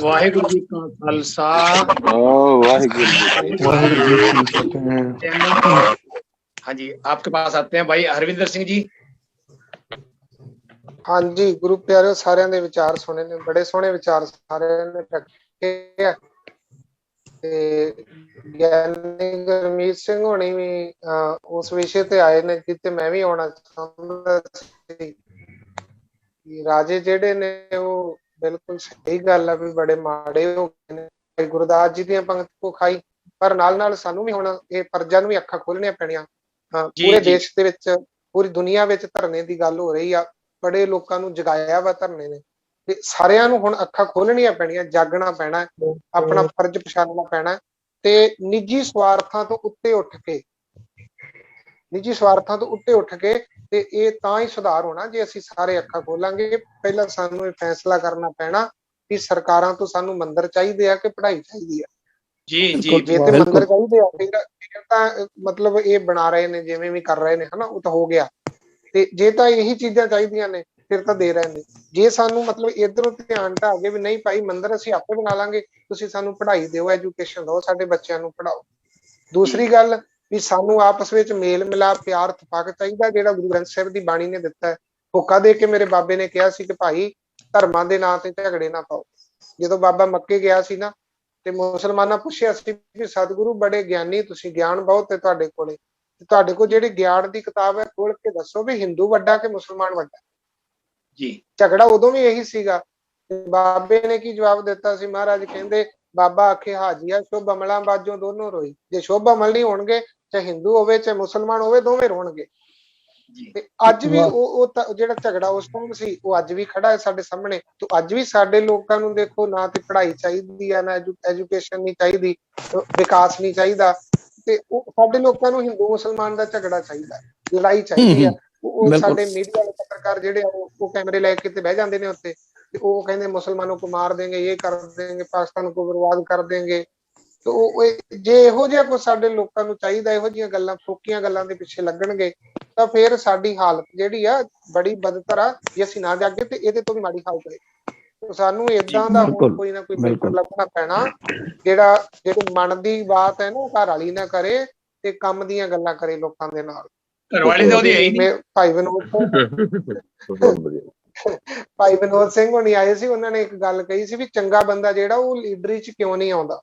ਵਾਹਿਗੁਰੂ ਜੀ ਕਾ ਖਾਲਸਾ वाहिगुरु जी की फतेह। हाँ जी, आपके पास आते हैं भाई हरविंदर सिंह जी। हाँ जी, गुरु प्यारे सारिਆਂ ਦੇ ਵਿਚਾਰ ਸੁਣੇ ਨੇ, ਬੜੇ ਸੋਹਣੇ ਵਿਚਾਰ ਸਾਰਿਆਂ ਨੇ ਰੱਖੇ ਆ ਤੇ ਗਿਆਨੀ ਗੁਰਮੀਤ ਸਿੰਘ ਹੋਣੀ ਵੀ ਉਸ ਵਿਸ਼ੇ ਤੇ ਆਏ ਨੇ ਜਿੱਤੇ ਮੈਂ ਵੀ ਆਉਣਾ ਚਾਹੁੰਦਾ ਸੀ। ਰਾਜੇ ਜਿਹੜੇ ਨੇ ਉਹ ਬਿਲਕੁਲ ਸਹੀ ਗੱਲ ਆ ਵੀ ਬੜੇ ਮਾੜੇ ਹੋ ਗਏ ਨੇ। ਗੁਰਦਾਸ ਜੀ ਦੀਆਂ ਪੰਕਤੀ ਕੋ ਖਾਈ, ਪਰ ਨਾਲ ਨਾਲ ਸਾਨੂੰ ਵੀ ਹੁਣ ਇਹ ਪਰਜਾ ਨੂੰ ਵੀ ਅੱਖਾਂ ਖੋਲਣੀਆਂ ਪੈਣੀਆਂ। ਪੂਰੇ ਦੇਸ਼ ਦੇ ਵਿੱਚ, ਪੂਰੀ ਦੁਨੀਆ ਵਿੱਚ ਧਰਨੇ ਦੀ ਗੱਲ ਹੋ ਰਹੀ ਆ, ਬੜੇ ਲੋਕਾਂ ਨੂੰ ਜਗਾਇਆ ਵਾ ਧਰਨੇ ਨੇ, ਤੇ ਸਾਰਿਆਂ ਨੂੰ ਹੁਣ ਅੱਖਾਂ ਖੋਲਣੀਆਂ ਪੈਣੀਆਂ, ਜਾਗਣਾ ਪੈਣਾ, ਆਪਣਾ ਫਰਜ਼ ਪਛਾਣਨਾ ਪੈਣਾ ਤੇ ਨਿੱਜੀ ਸਵਾਰਥਾਂ ਤੋਂ ਉੱਤੇ ਉੱਠ ਕੇ, ਨਿੱਜੀ ਸਵਾਰਥਾਂ ਤੋਂ ਉੱਤੇ ਉੱਠ ਕੇ ਤੇ ਇਹ ਤਾਂ ਹੀ ਸੁਧਾਰ ਹੋਣਾ ਜੇ ਅਸੀਂ ਸਾਰੇ ਅੱਖਾਂ ਖੋਲਾਂਗੇ। ਪਹਿਲਾਂ ਸਾਨੂੰ ਇਹ ਫੈਸਲਾ ਕਰਨਾ ਪੈਣਾ ਕਿ ਸਰਕਾਰਾਂ ਤੋਂ ਸਾਨੂੰ ਮੰਦਰ ਚਾਹੀਦੇ ਆ ਕਿ ਪੜ੍ਹਾਈ ਚਾਹੀਦੀ ਆ। ਜੇ ਤੇ ਮੰਦਰ ਚਾਹੀਦੇ ਆ ਫਿਰ ਤਾਂ ਮਤਲਬ ਇਹ ਬਣਾ ਰਹੇ ਨੇ ਜਿਵੇਂ ਵੀ ਕਰ ਰਹੇ ਨੇ, ਹਨਾ, ਉਹ ਤਾਂ ਹੋ ਗਿਆ। ਤੇ ਜੇ ਤਾਂ ਇਹੀ ਚੀਜ਼ਾਂ ਚਾਹੀਦੀਆਂ ਨੇ ਫਿਰ ਤਾਂ ਦੇ ਰਹੇ ਨੇ। ਜੇ ਸਾਨੂੰ ਮਤਲਬ ਇਧਰੋਂ ਧਿਆਨ ਢਾਹ ਕੇ ਵੀ ਨਹੀਂ ਭਾਈ ਮੰਦਰ ਅਸੀਂ ਆਪੇ ਬਣਾ ਲਾਂਗੇ, ਤੁਸੀਂ ਸਾਨੂੰ ਪੜ੍ਹਾਈ ਦਿਓ, ਐਜੂਕੇਸ਼ਨ ਦਿਓ, ਸਾਡੇ ਬੱਚਿਆਂ ਨੂੰ ਪੜ੍ਹਾਓ। ਦੂਸਰੀ ਗੱਲ ਵੀ ਸਾਨੂੰ ਆਪਸ ਵਿੱਚ ਮੇਲ ਮਿਲਾਪ, ਪਿਆਰ, ਇਤਫਾਕ ਚਾਹੀਦਾ ਜਿਹੜਾ ਗੁਰੂ ਗ੍ਰੰਥ ਸਾਹਿਬ ਦੀ ਬਾਣੀ ਨੇ ਦਿੱਤਾ ਹੈ। ਹੋਕਾ ਦੇ ਕੇ ਮੇਰੇ ਬਾਬੇ ਨੇ ਕਿਹਾ ਸੀ ਕਿ ਭਾਈ ਧਰਮਾਂ ਦੇ ਨਾਂ ਤੇ ਝਗੜੇ ਨਾ ਪਾਓ। ਜਦੋਂ ਬਾਬਾ ਮੱਕੇ ਗਿਆ ਸੀ ਨਾ ਤੇ ਮੁਸਲਮਾਨਾਂ ਪੁੱਛਿਆ ਸੀ ਕਿ ਸਤਿਗੁਰੂ ਬੜੇ ਗਿਆਨੀ ਤੁਸੀਂ, ਗਿਆਨ ਬਹੁਤ ਹੈ ਤੁਹਾਡੇ ਕੋਲੇ, ਤੁਹਾਡੇ ਕੋਲ ਜਿਹੜੀ ਗਿਆਨ ਦੀ ਕਿਤਾਬ ਹੈ ਖੋਲ ਕੇ ਦੱਸੋ ਵੀ ਹਿੰਦੂ ਵੱਡਾ ਕਿ ਮੁਸਲਮਾਨ ਵੱਡਾ ਜੀ। ਝਗੜਾ ਉਦੋਂ ਵੀ ਇਹੀ ਸੀਗਾ। ਬਾਬੇ ਨੇ ਕੀ ਜਵਾਬ ਦਿੱਤਾ ਸੀ? ਮਹਾਰਾਜ ਕਹਿੰਦੇ ਬਾਬਾ ਆਖੇ ਹਾਜੀਆ ਸ਼ੁਭ ਅਮਲਾਂ ਬਾਝੋਂ ਦੋਨੋਂ ਰੋਈ। ਜੇ ਸ਼ੁਭ ਅਮਲ ਨਹੀਂ ਹੋਣਗੇ, ਚਾਹੇ ਹਿੰਦੂ ਹੋਵੇ ਚਾਹੇ ਮੁਸਲਮਾਨ ਹੋਵੇ, ਦੋਵੇਂ ਰੋਣਗੇ। ਤੇ ਅੱਜ ਵੀ ਉਹ ਜਿਹੜਾ ਝਗੜਾ ਉਸ ਟਾਈਮ ਸੀ ਉਹ ਅੱਜ ਵੀ ਖੜਾ ਹੈ ਸਾਡੇ ਸਾਹਮਣੇ। ਤੇ ਅੱਜ ਵੀ ਸਾਡੇ ਲੋਕਾਂ ਨੂੰ ਦੇਖੋ, ਨਾ ਤੇ ਪੜ੍ਹਾਈ ਚਾਹੀਦੀ ਆ, ਨਾ ਐਜੂਕੇਸ਼ਨ ਨਹੀਂ ਚਾਹੀਦੀ, ਵਿਕਾਸ ਨਹੀਂ ਚਾਹੀਦਾ, ਤੇ ਉਹ ਸਾਡੇ ਲੋਕਾਂ ਨੂੰ ਹਿੰਦੂ ਮੁਸਲਮਾਨ ਦਾ ਝਗੜਾ ਚਾਹੀਦਾ, ਲੜਾਈ ਚਾਹੀਦੀ ਆ। ਉਹ ਸਾਡੇ ਮੀਡੀਆ ਵਾਲੇ ਪੱਤਰਕਾਰ ਜਿਹੜੇ ਆ ਉਹ ਕੈਮਰੇ ਲੈ ਕੇ ਤੇ ਬਹਿ ਜਾਂਦੇ ਨੇ ਉੱਤੇ ਤੇ ਉਹ ਕਹਿੰਦੇ ਮੁਸਲਮਾਨों को मार देंगे, ये कर देंगे, पाकिस्तान को बर्बाद कर देंगे। ਤੇ ਉਹ ਜੇ ਇਹੋ ਜਿਹਾ ਕੁਝ ਸਾਡੇ ਲੋਕਾਂ ਨੂੰ ਚਾਹੀਦਾ, ਇਹੋ ਜਿਹੀਆਂ ਗੱਲਾਂ, ਫੋਕੀਆਂ ਗੱਲਾਂ ਦੇ ਪਿੱਛੇ ਲੱਗਣਗੇ ਤਾਂ ਫਿਰ ਸਾਡੀ ਹਾਲਤ ਜਿਹੜੀ ਆ ਬੜੀ ਬਦਤਰ ਆ। ਜੇ ਅਸੀਂ ਨਾ ਜਾਗੇ ਤੇ ਇਹਦੇ ਤੋਂ ਵੀ ਮਾੜੀ ਹਾਲਤ ਹੈ। ਸਾਨੂੰ ਏਦਾਂ ਦਾ ਹੁਣ ਕੋਈ ਨਾ ਕੋਈ ਬਿਲਕੁਲ ਲੱਭਣਾ ਪੈਣਾ ਜਿਹੜੇ ਮਨ ਦੀ ਬਾਤ ਹੈ ਨਾ ਘਰ ਵਾਲੀ ਨਾ ਕਰੇ ਤੇ ਕੰਮ ਦੀਆਂ ਗੱਲਾਂ ਕਰੇ ਲੋਕਾਂ ਦੇ ਨਾਲ। ਭਾਈ ਵਿਨੋਦ ਸਿੰਘ ਹੋਣੀ ਆਏ ਸੀ, ਉਹਨਾਂ ਨੇ ਇੱਕ ਗੱਲ ਕਹੀ ਸੀ ਵੀ ਚੰਗਾ ਬੰਦਾ ਜਿਹੜਾ ਉਹ ਲੀਡਰੀ ਚ ਕਿਉਂ ਨਹੀਂ ਆਉਂਦਾ।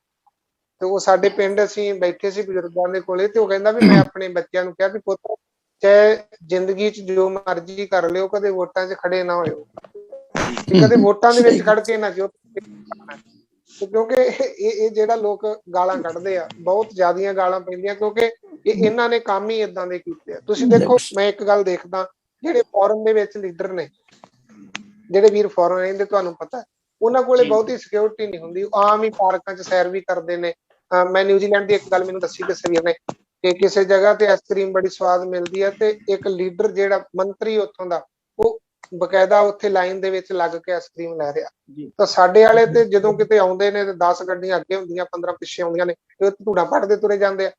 ਤੇ ਉਹ ਸਾਡੇ ਪਿੰਡ ਅਸੀਂ ਬੈਠੇ ਸੀ ਬਜ਼ੁਰਗਾਂ ਦੇ ਕੋਲੇ ਤੇ ਉਹ ਕਹਿੰਦਾ ਵੀ ਮੈਂ ਆਪਣੇ ਬੱਚਿਆਂ ਨੂੰ ਕਿਹਾ ਵੀ ਪੁੱਤ ਚਾਹੇ ਜ਼ਿੰਦਗੀ ਚ ਜੋ ਮਰਜ਼ੀ ਕਰ ਲਿਓ, ਕਦੇ ਵੋਟਾਂ 'ਚ ਖੜੇ ਨਾ ਹੋਇਓ, ਕਦੇ ਵੋਟਾਂ ਦੇ ਵਿੱਚ ਖੜ ਕੇ ਨਾ ਜਿਓ। ਕਿਉਂਕਿ ਇਹ ਜਿਹੜਾ ਲੋਕ ਗਾਲਾਂ ਕੱਢਦੇ ਆ, ਬਹੁਤ ਜ਼ਿਆਦੀਆਂ ਗਾਲਾਂ ਪੈਂਦੀਆਂ, ਕਿਉਂਕਿ ਇਹਨਾਂ ਨੇ ਕੰਮ ਹੀ ਏਦਾਂ ਦੇ ਕੀਤੇ ਆ। ਤੁਸੀਂ ਦੇਖੋ, ਮੈਂ ਇੱਕ ਗੱਲ ਦੇਖਦਾ, ਜਿਹੜੇ ਫੋਰਨ ਦੇ ਵਿੱਚ ਲੀਡਰ ਨੇ, ਜਿਹੜੇ ਵੀਰ ਫੋਰਨ ਰਹਿੰਦੇ, ਤੁਹਾਨੂੰ ਪਤਾ ਉਹਨਾਂ ਕੋਲੇ ਬਹੁਤੀ ਸਿਕਿਉਰਿਟੀ ਨਹੀਂ ਹੁੰਦੀ, ਆਮ ਹੀ ਪਾਰਕਾਂ 'ਚ ਸੈਰ ਵੀ ਕਰਦੇ ਨੇ। ਮੈਂ ਨਿਊਜ਼ੀਲੈਂਡ ਦੀ ਇੱਕ ਗੱਲ ਮੈਨੂੰ ਦੱਸੀ ਕਿਸੇ ਵੀਰ ਨੇ ਕਿ ਕਿਸੇ ਜਗ੍ਹਾ ਤੇ ਆਈਸਕ੍ਰੀਮ ਬੜੀ ਸਵਾਦ ਮਿਲਦੀ ਹੈ ਤੇ ਇੱਕ ਲੀਡਰ ਜਿਹੜਾ ਮੰਤਰੀ ਉੱਥੋਂ ਦਾ, ਉਹ ਬਕਾਇਦਾ ਉੱਥੇ ਲਾਈਨ ਦੇ ਵਿੱਚ ਲੱਗ ਕੇ ਆਈਸਕ੍ਰੀਮ ਲੈ ਰਿਹਾ। ਤਾਂ ਸਾਡੇ ਵਾਲੇ ਤੇ ਜਦੋਂ ਕਿਤੇ ਆਉਂਦੇ ਨੇ ਤੇ 10 ਗੱਡੀਆਂ ਅੱਗੇ ਹੁੰਦੀਆਂ, 15 ਪਿੱਛੇ ਆਉਂਦੀਆਂ ਨੇ, ਤੇ ਧੂੜਾ ਪੱਟਦੇ ਤੁਰੇ ਜਾਂਦੇ ਆ।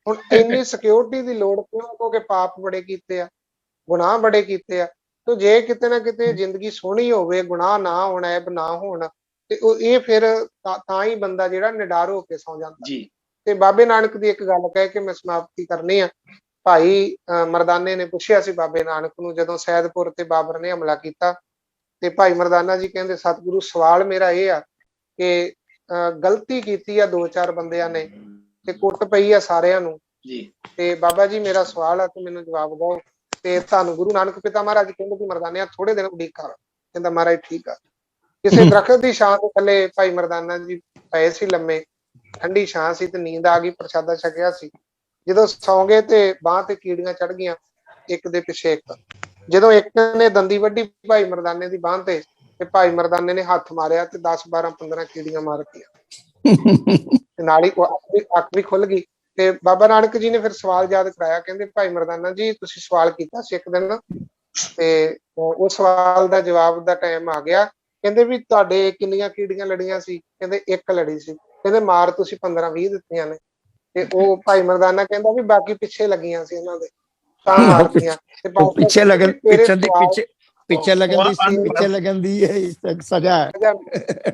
ਹੁਣ ਇੰਨੀ ਸਿਕਿਉਰਿਟੀ ਦੀ ਲੋੜ ਕਿਉਂ? ਕਿਉਂਕਿ ਪਾਪ ਬੜੇ ਕੀਤੇ ਆ, ਗੁਨਾਹ ਬੜੇ ਕੀਤੇ ਆ। ਤੇ ਜੇ ਕਿਤੇ ਨਾ ਕਿਤੇ ਜ਼ਿੰਦਗੀ ਸੋਹਣੀ ਹੋਵੇ, ਗੁਨਾਹ ਨਾ ਹੋਣ, ਐਬ ਨਾ ਹੋਣ, ਤੇ ਇਹ ਫਿਰ ਤਾਂ ਹੀ ਬੰਦਾ ਜਿਹੜਾ ਨਿਡਰ ਹੋ ਕੇ ਸੌ ਜਾਂਦਾ। ਤੇ ਬਾਬੇ ਨਾਨਕ ਦੀ ਇੱਕ ਗੱਲ ਕਹਿ ਕੇ ਮੈਂ ਸਮਾਪਤੀ ਕਰਨੀ ਆ। ਭਾਈ ਮਰਦਾਨੇ ਨੇ ਪੁੱਛਿਆ ਸੀ ਬਾਬੇ ਨਾਨਕ ਨੂੰ, ਜਦੋਂ ਸੈਦਪੁਰ ਤੇ ਬਾਬਰ ਨੇ ਹਮਲਾ ਕੀਤਾ, ਤੇ ਭਾਈ ਮਰਦਾਨਾ ਜੀ ਕਹਿੰਦੇ ਸਤਿਗੁਰੂ ਸਵਾਲ ਮੇਰਾ ਇਹ ਆ ਕਿ ਗਲਤੀ ਕੀਤੀ ਆ 2-4 ਬੰਦਿਆਂ ਨੇ ਤੇ ਕੁੱਟ ਪਈ ਆ ਸਾਰਿਆਂ ਨੂੰ, ਤੇ ਬਾਬਾ ਜੀ ਮੇਰਾ ਸਵਾਲ ਆ ਤੇ ਮੈਨੂੰ ਜਵਾਬ ਦਿਓ। ਤੇ ਤੁਹਾਨੂੰ ਗੁਰੂ ਨਾਨਕ ਪਿਤਾ ਮਹਾਰਾਜ ਕਹਿੰਦੇ ਕਿ ਮਰਦਾਨਿਆ ਥੋੜੇ ਦਿਨ ਉਡੀਕ ਕਰ। ਕਹਿੰਦਾ ਮਹਾਰਾਜ ਠੀਕ ਆ। ਕਿਸੇ ਦਰਖਤ ਦੀ ਛਾਂ ਦੇ ਥੱਲੇ ਭਾਈ ਮਰਦਾਨਾ ਜੀ ਪਏ ਸੀ ਲੰਮੇ, ਠੰਡੀ ਛਾਂ ਸੀ ਤੇ ਨੀਂਦ ਆ ਗਈ, ਪ੍ਰਸ਼ਾਦਾ ਛਕਿਆ ਸੀ। ਜਦੋਂ ਸੌਂ ਗਏ ਤੇ ਬਾਂਹ ਤੇ ਕੀੜੀਆਂ ਚੜ ਗਈਆਂ ਇੱਕ ਦੇ ਪਿੱਛੇ ਇੱਕ। ਜਦੋਂ ਇੱਕ ਨੇ ਦੰਦੀ ਵੱਢੀ ਭਾਈ ਮਰਦਾਨੇ ਦੀ ਬਾਂਹ ਤੇ ਭਾਈ ਮਰਦਾਨੇ ਨੇ ਹੱਥ ਮਾਰਿਆ ਤੇ 10, 12, 15 ਕੀੜੀਆਂ ਮਾਰ ਦਿੱਤੀਆਂ ਤੇ ਨਾਲ ਹੀ ਅੱਖ ਵੀ ਖੁੱਲ ਗਈ। ਤੇ ਬਾਬਾ ਨਾਨਕ ਜੀ ਨੇ ਫਿਰ ਸਵਾਲ ਯਾਦ ਕਰਾਇਆ, ਕਹਿੰਦੇ ਭਾਈ ਮਰਦਾਨਾ ਜੀ ਤੁਸੀਂ ਸਵਾਲ ਕੀਤਾ ਸੀ ਇੱਕ ਦਿਨ, ਤੇ ਉਹ ਸਵਾਲ ਦਾ ਜਵਾਬ ਦਾ ਟਾਈਮ ਆ ਗਿਆ। ਕਹਿੰਦੇ ਵੀ ਤੁਹਾਡੇ ਕਿੰਨੀਆਂ ਕੀੜੀਆਂ ਲੜੀਆਂ ਸੀ? ਕਹਿੰਦੇ ਇੱਕ ਲੜੀ ਸੀ। ਕਹਿੰਦੇ ਮਾਰ ਤੁਸੀਂ 15-20 ਦਿੱਤੀਆਂ ਨੇ। ਤੇ ਉਹ ਭਾਈ ਮਰਦਾਨਾ ਕਹਿੰਦਾ ਵੀ ਬਾਕੀ ਪਿੱਛੇ ਲੱਗੀਆਂ ਸੀ ਇਹਨਾਂ ਦੇ ਤਾਂ ਮਾਰਤੀਆਂ ਤੇ तो पीछे लगन ਤੇਰੇ पीछे दी ਸਵਾਲ पीछे लगन दी और- पीछे लगन दी सजा है।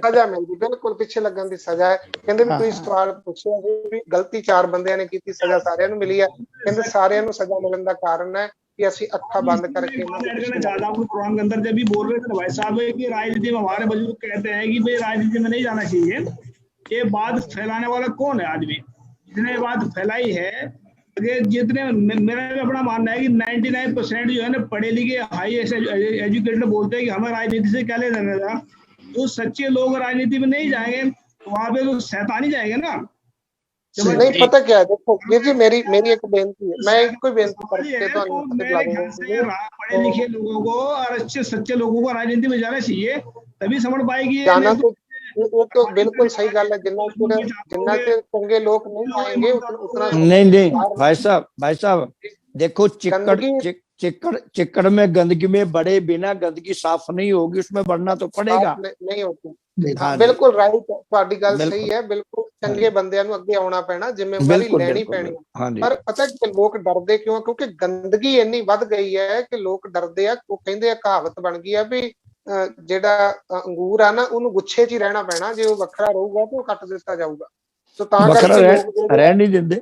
ਸਜ਼ਾ ਮਿਲਦੀ ਬਿਲਕੁਲ ਪਿੱਛੇ ਲੱਗਣ ਦੀ ਸਜ਼ਾ ਹੈ। ਕਹਿੰਦੇ ਵੀ ਤੁਸੀਂ ਹਾਂ। ਸਵਾਲ ਪੁੱਛਿਆ ਵੀ ਗਲਤੀ 4 ਬੰਦਿਆਂ ਨੇ ਕੀਤੀ ਸਜ਼ਾ ਸਾਰਿਆਂ ਨੂੰ ਮਿਲੀ ਹੈ। ਕਹਿੰਦੇ ਸਾਰਿਆਂ ਨੂੰ ਸਜ਼ਾ ਮਿਲਣ ਦਾ ਕਾਰਨ है कि ਅਸੀਂ ਅੱਖਾਂ ਬੰਦ करके कुरान के अंदर जब भी बोल रहे थे भाई साहब कि राजनीति में हमारे बुजुर्ग कहते हैं कि भाई राजनीति में नहीं जाना चाहिए। ये बात फैलाने वाला कौन है आदमी जिसने ये बात फैलाई है? जितने मेरा भी अपना मानना है कि 99% जो है ना पढ़े लिखे हाई एजुकेटेड बोलते हैं कि हमें राजनीति से क्या लेना देना। जो सच्चे लोग राजनीति में नहीं जाएंगे वहां पे तो शैतान ही जाएंगे ना। नहीं पता क्या है, देखो ये जी मेरी एक बेनती है, मैं एक कोई बेनती करके तो पढ़े लिखे लोगों को और अच्छे सच्चे लोगों को राजनीति में जाना चाहिए तभी समझ पाएगी। जाना तो वो तो बिल्कुल सही गल है। जिन्ना से चंगे लोग नहीं आएंगे उतना नहीं भाई साहब देखो चिक्कड़ में गंदगी में बड़े बिना गंदगी साफ नहीं होगी, उसमें बढ़ना तो पड़ेगा। नहीं होती। हाँ, बिल्कुल राइट, ਤੁਹਾਡੀ ਗੱਲ ਸਹੀ ਹੈ। ਬਿਲਕੁਲ ਚੰਗੇ ਬੰਦਿਆਂ ਨੂੰ ਅੱਗੇ ਆਉਣਾ ਪੈਣਾ, ਜ਼ਿੰਮੇਵਾਰੀ ਲੈਣੀ ਪੈਣੀ। ਪਰ ਪਤਾ ਕਿ ਲੋਕ ਡਰਦੇ ਕਿਉਂ? ਕਿਉਂਕਿ ਗੰਦਗੀ ਇੰਨੀ ਵੱਧ ਗਈ ਹੈ ਕਿ ਲੋਕ ਡਰਦੇ ਆ। ਉਹ ਕਹਿੰਦੇ ਆ, ਕਹਾਵਤ ਬਣ ਗਈ ਆ ਵੀ ਜਿਹੜਾ ਅੰਗੂਰ ਆ ਨਾ ਉਹਨੂੰ ਗੁੱਛੇ 'ਚ ਹੀ ਰਹਿਣਾ ਪੈਣਾ, ਜੇ ਉਹ ਵੱਖਰਾ ਰਹੂਗਾ ਤਾਂ ਉਹ ਕੱਟ ਦਿੱਤਾ ਜਾਊਗਾ। तो ਰਹਿਣ ਨਹੀਂ ਦਿੰਦੇ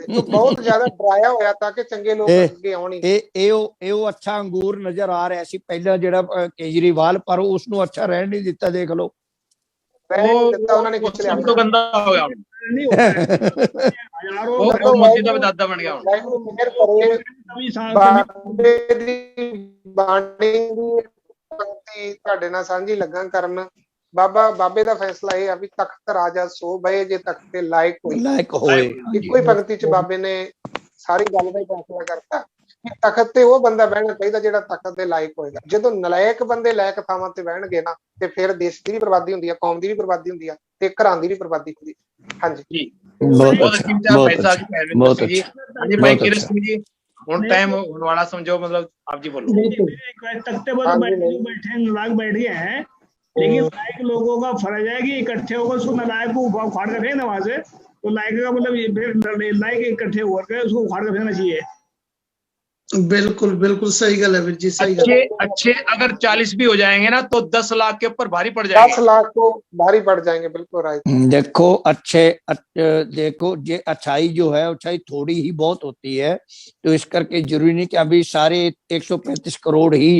तो बहुत ज्यादा डराया होया था कि चंगे लोग ਅੱਗੇ ਆਉਣ। ਇਹ ਅੱਛਾ ਅੰਗੂਰ ਨਜ਼ਰ ਆ ਰਿਹਾ ਸੀ ਪਹਿਲਾਂ ਜਿਹੜਾ ਕੇਜਰੀਵਾਲ, ਪਰ ਉਸ ਨੂੰ ਅੱਛਾ ਰਹਿਣ ਨਹੀਂ ਦਿੱਤਾ। ਦੇਖ ਲਓ ਉਹਨਾਂ ਨੇ ਕੁਝ ਲਿਆ तो गंदा हो गया नहीं होता है। वो मस्जिद में दादा बन गया ਬਾਬੇ ਦੀ ਬਾਣੀ ਦੀ ਪੰਕਤੀ ਤੁਹਾਡੇ ਨਾਲ ਸਾਂਝੀ ਲੱਗਾ ਕਰਨ। ਬਾਬੇ ਦਾ ਫੈਸਲਾ ਇਹ ਆ ਵੀ ਤਖਤ ਰਾਜਾ ਸੋ ਬਏ ਜੇ ਤਖਤ ਤੇ ਲਾਇਕ ਹੋਏ। ਇੱਕੋ ਹੀ ਪੰਕਤੀ ਚ ਬਾਬੇ ਨੇ ਸਾਰੀ ਗੱਲ ਦਾ ਹੀ ਫੈਸਲਾ ਕਰਤਾ ਕਿ ਤਖਤ ਤੇ ਉਹ ਬੰਦਾ ਬਹਿਣਾ ਚਾਹੀਦਾ ਜਿਹੜਾ ਤਖਤ ਦੇ ਲਾਇਕ ਹੋਏਗਾ। ਜਦੋਂ ਨਲਾਇਕ ਬੰਦੇ ਲਾਇਕ ਥਾਵਾਂ ਤੇ ਬਹਿਣਗੇ ਨਾ ਤੇ ਫਿਰ ਦੇਸ਼ ਦੀ ਵੀ ਬਰਬਾਦੀ ਹੁੰਦੀ ਆ, ਕੌਮ ਦੀ ਵੀ ਬਰਬਾਦੀ ਹੁੰਦੀ ਆ ਤੇ ਘਰਾਂ ਦੀ ਵੀ ਬਰਬਾਦੀ ਹੁੰਦੀ। ਹਾਂਜੀ बहुत अच्छा जी भाई किरण सिंह जी ਹੁਣ टाइम होने वाला समझो, मतलब आप जी बोलो। तख्ते पर बैठे नालायक बैठ गए हैं, लेकिन लायक लोगों का फर्ज है कि इकट्ठे होकर उसको नालायक को उखाड़ कर फेंकना वहां से। तो लायक का मतलब लायक इकट्ठे होकर उसको उखाड़ कर फेंकना चाहिए। बिल्कुल बिल्कुल सही गल है वीर जी, सही गल। अच्छे अगर 40 भी हो जाएंगे ना तो 10 लाख के ऊपर भारी पड़ जाएंगे। 10 लाख तो भारी पड़ जाएंगे। बिल्कुल राइट। देखो देखो ये अच्छाई जो है, अच्छाई थोड़ी ही बहुत होती है, तो इस करके जरूरी नहीं कि अभी सारे 135 करोड़ ही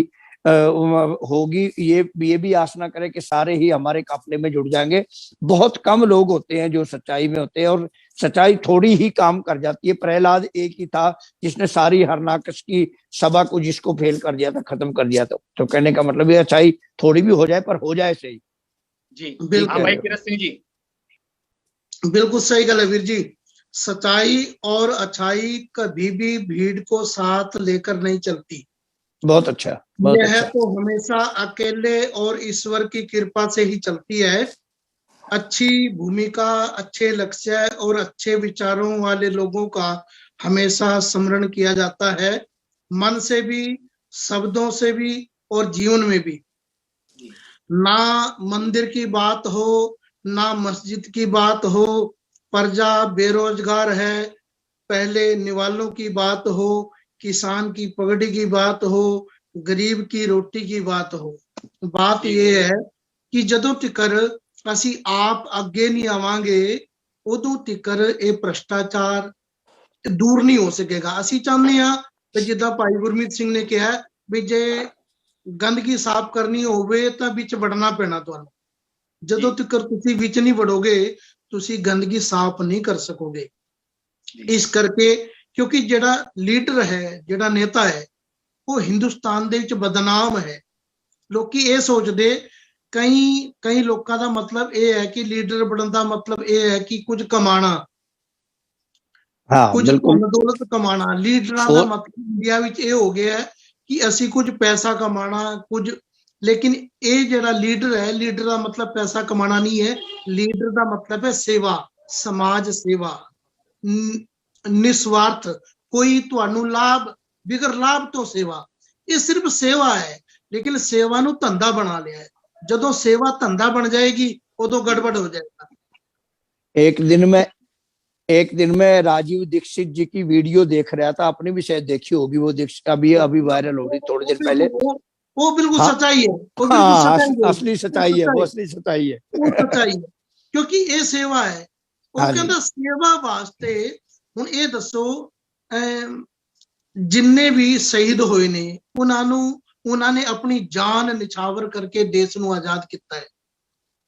होगी। ये भी आस ना करें कि सारे ही हमारे काफले में जुड़ जाएंगे। बहुत कम लोग होते हैं जो सच्चाई में होते हैं, और सच्चाई थोड़ी ही काम कर जाती है। प्रहलाद एक ही था जिसने सारी हरनाकश की सभा को जिसको फेल कर दिया था, खत्म कर दिया था। तो कहने का मतलब ये अच्छाई थोड़ी भी हो जाए पर हो जाए सही। जी बिल्कुल भाई किरण सिंह जी बिल्कुल सही गल है वीर जी। सच्चाई और अच्छाई कभी भी भीड़ को साथ लेकर नहीं चलती। बहुत अच्छा, यह तो हमेशा अकेले और ईश्वर की कृपा से ही चलती है। अच्छी भूमिका, अच्छे लक्ष्य और अच्छे विचारों वाले लोगों का हमेशा स्मरण किया जाता है, मन से भी, शब्दों से भी और जीवन में भी। ना मंदिर की बात हो, ना मस्जिद की बात हो, प्रजा बेरोजगार है, पहले निवालों की बात हो, किसान की पगड़ी की बात हो, गरीब की रोटी की बात हो। बात यह है कि जदों तिकर ਅਸੀਂ ਆਪ ਅੱਗੇ ਨਹੀਂ ਆਵਾਂਗੇ ਉਦੋਂ ਤਿਕਰ ਇਹ ਭ੍ਰਸ਼ਟਾਚਾਰ ਦੂਰ ਨਹੀਂ ਹੋ ਸਕੇਗਾ। ਅਸੀਂ ਚਾਹੁੰਦੇ ਹਾਂ ਕਿ ਜਿੱਦਾਂ ਭਾਈ ਗੁਰਮੀਤ ਸਿੰਘ ਨੇ ਕਿਹਾ ਵੀ ਜੇ ਗੰਦਗੀ ਸਾਫ਼ ਕਰਨੀ ਹੋਵੇ ਤਾਂ ਵਿੱਚ ਵੜਨਾ ਪੈਣਾ ਤੁਹਾਨੂੰ। ਜਦੋਂ ਤਿਕਰ ਤੁਸੀਂ ਵਿੱਚ ਨਹੀਂ ਵੜੋਗੇ ਤੁਸੀਂ ਗੰਦਗੀ ਸਾਫ਼ ਨਹੀਂ ਕਰ ਸਕੋਗੇ। ਇਸ ਕਰਕੇ ਕਿਉਂਕਿ ਜਿਹੜਾ ਲੀਡਰ ਹੈ, ਜਿਹੜਾ ਨੇਤਾ ਹੈ, ਉਹ ਹਿੰਦੁਸਤਾਨ ਦੇ ਵਿੱਚ ਬਦਨਾਮ ਹੈ। ਲੋਕੀ ਇਹ ਸੋਚਦੇ, ਕਈ ਲੋਕਾਂ ਦਾ ਮਤਲਬ ਇਹ ਹੈ ਕਿ ਲੀਡਰ ਬਣਨ ਦਾ ਮਤਲਬ ਇਹ ਹੈ ਕਿ ਕੁਝ ਕਮਾਣਾ, ਕੁਝ ਦੌਲਤ ਕਮਾਣਾ। ਲੀਡਰਾਂ ਦਾ ਮਤਲਬ ਇੰਡੀਆ ਵਿੱਚ ਇਹ ਹੋ ਗਿਆ ਹੈ ਕਿ ਅਸੀਂ ਕੁਝ ਪੈਸਾ ਕਮਾਣਾ ਕੁਝ। ਲੇਕਿਨ ਇਹ ਜਿਹੜਾ ਲੀਡਰ ਹੈ, ਲੀਡਰ ਦਾ ਮਤਲਬ ਪੈਸਾ ਕਮਾਣਾ ਨਹੀਂ ਹੈ। ਲੀਡਰ ਦਾ ਮਤਲਬ ਹੈ ਸੇਵਾ, ਸਮਾਜ ਸੇਵਾ, ਨਿਸਵਾਰਥ, ਕੋਈ ਤੁਹਾਨੂੰ ਲਾਭ ਬਿਗਰ ਲਾਭ ਤੋਂ ਸੇਵਾ। ਇਹ ਸਿਰਫ ਸੇਵਾ ਹੈ, ਲੇਕਿਨ ਸੇਵਾ ਨੂੰ ਧੰਦਾ ਬਣਾ ਲਿਆ ਹੈ। ਜਦੋਂ सेवा धंधा बन जाएगी उदो गड़बड़ हो जाएगा। एक दिन एक दिन मैं राजीव दीक्षित जी की वीडियो देख रहा था, आपने भी शायद देखी होगी वो, दीक्षित अभी वायरल हो रही थोड़ी देर पहले। वो बिल्कुल हाँ, सच्चाई है, वो बिल्कुल हाँ, सच्चाई है, असली सच्चाई है, वो असली सच्चाई है। वो सच्चाई है, क्योंकि ये सेवा है। ਉਹ हाँ जी, ਕਹਿੰਦਾ ਸੇਵਾ ਵਾਸਤੇ ਹੁਣ ਇਹ ਦੱਸੋ ਜਿੰਨੇ ਵੀ ਸ਼ਹੀਦ ਹੋਏ ਨੇ ਉਹਨਾਂ ਨੇ ਆਪਣੀ ਜਾਨ ਨਿਛਾਵਰ ਕਰਕੇ ਦੇਸ਼ ਨੂੰ ਆਜ਼ਾਦ ਕੀਤਾ ਹੈ।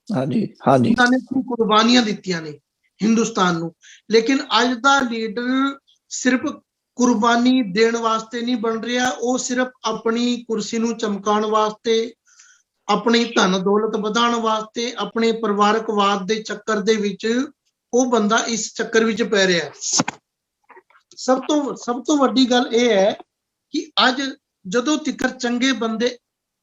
हाँ जी, हाँ जी, ਉਹਨਾਂ ਨੇ ਆਪਣੀ ਕੁਰਬਾਨੀਆਂ ਦਿੱਤੀਆਂ ਨੇ ਹਿੰਦੁਸਤਾਨ ਨੂੰ। ਲੇਕਿਨ ਅੱਜ ਦਾ ਲੀਡਰ ਸਿਰਫ ਕੁਰਬਾਨੀ ਦੇਣ ਵਾਸਤੇ ਨਹੀਂ ਬਣ ਰਿਹਾ, ਉਹ ਸਿਰਫ ਆਪਣੀ ਕੁਰਸੀ ਨੂੰ ਚਮਕਾਉਣ ਵਾਸਤੇ, ਆਪਣੀ ਧਨ ਦੌਲਤ ਵਧਾਉਣ ਵਾਸਤੇ, ਆਪਣੇ ਪਰਿਵਾਰਕਵਾਦ ਦੇ ਚੱਕਰ ਦੇ ਵਿੱਚ ਉਹ ਬੰਦਾ ਇਸ ਚੱਕਰ ਵਿੱਚ ਪੈ ਰਿਹਾ। ਸਭ ਤੋਂ ਵੱਡੀ ਗੱਲ ਇਹ ਹੈ ਕਿ ਅੱਜ ਜਦੋਂ ਤਿੱਕਰ ਚੰਗੇ ਬੰਦੇ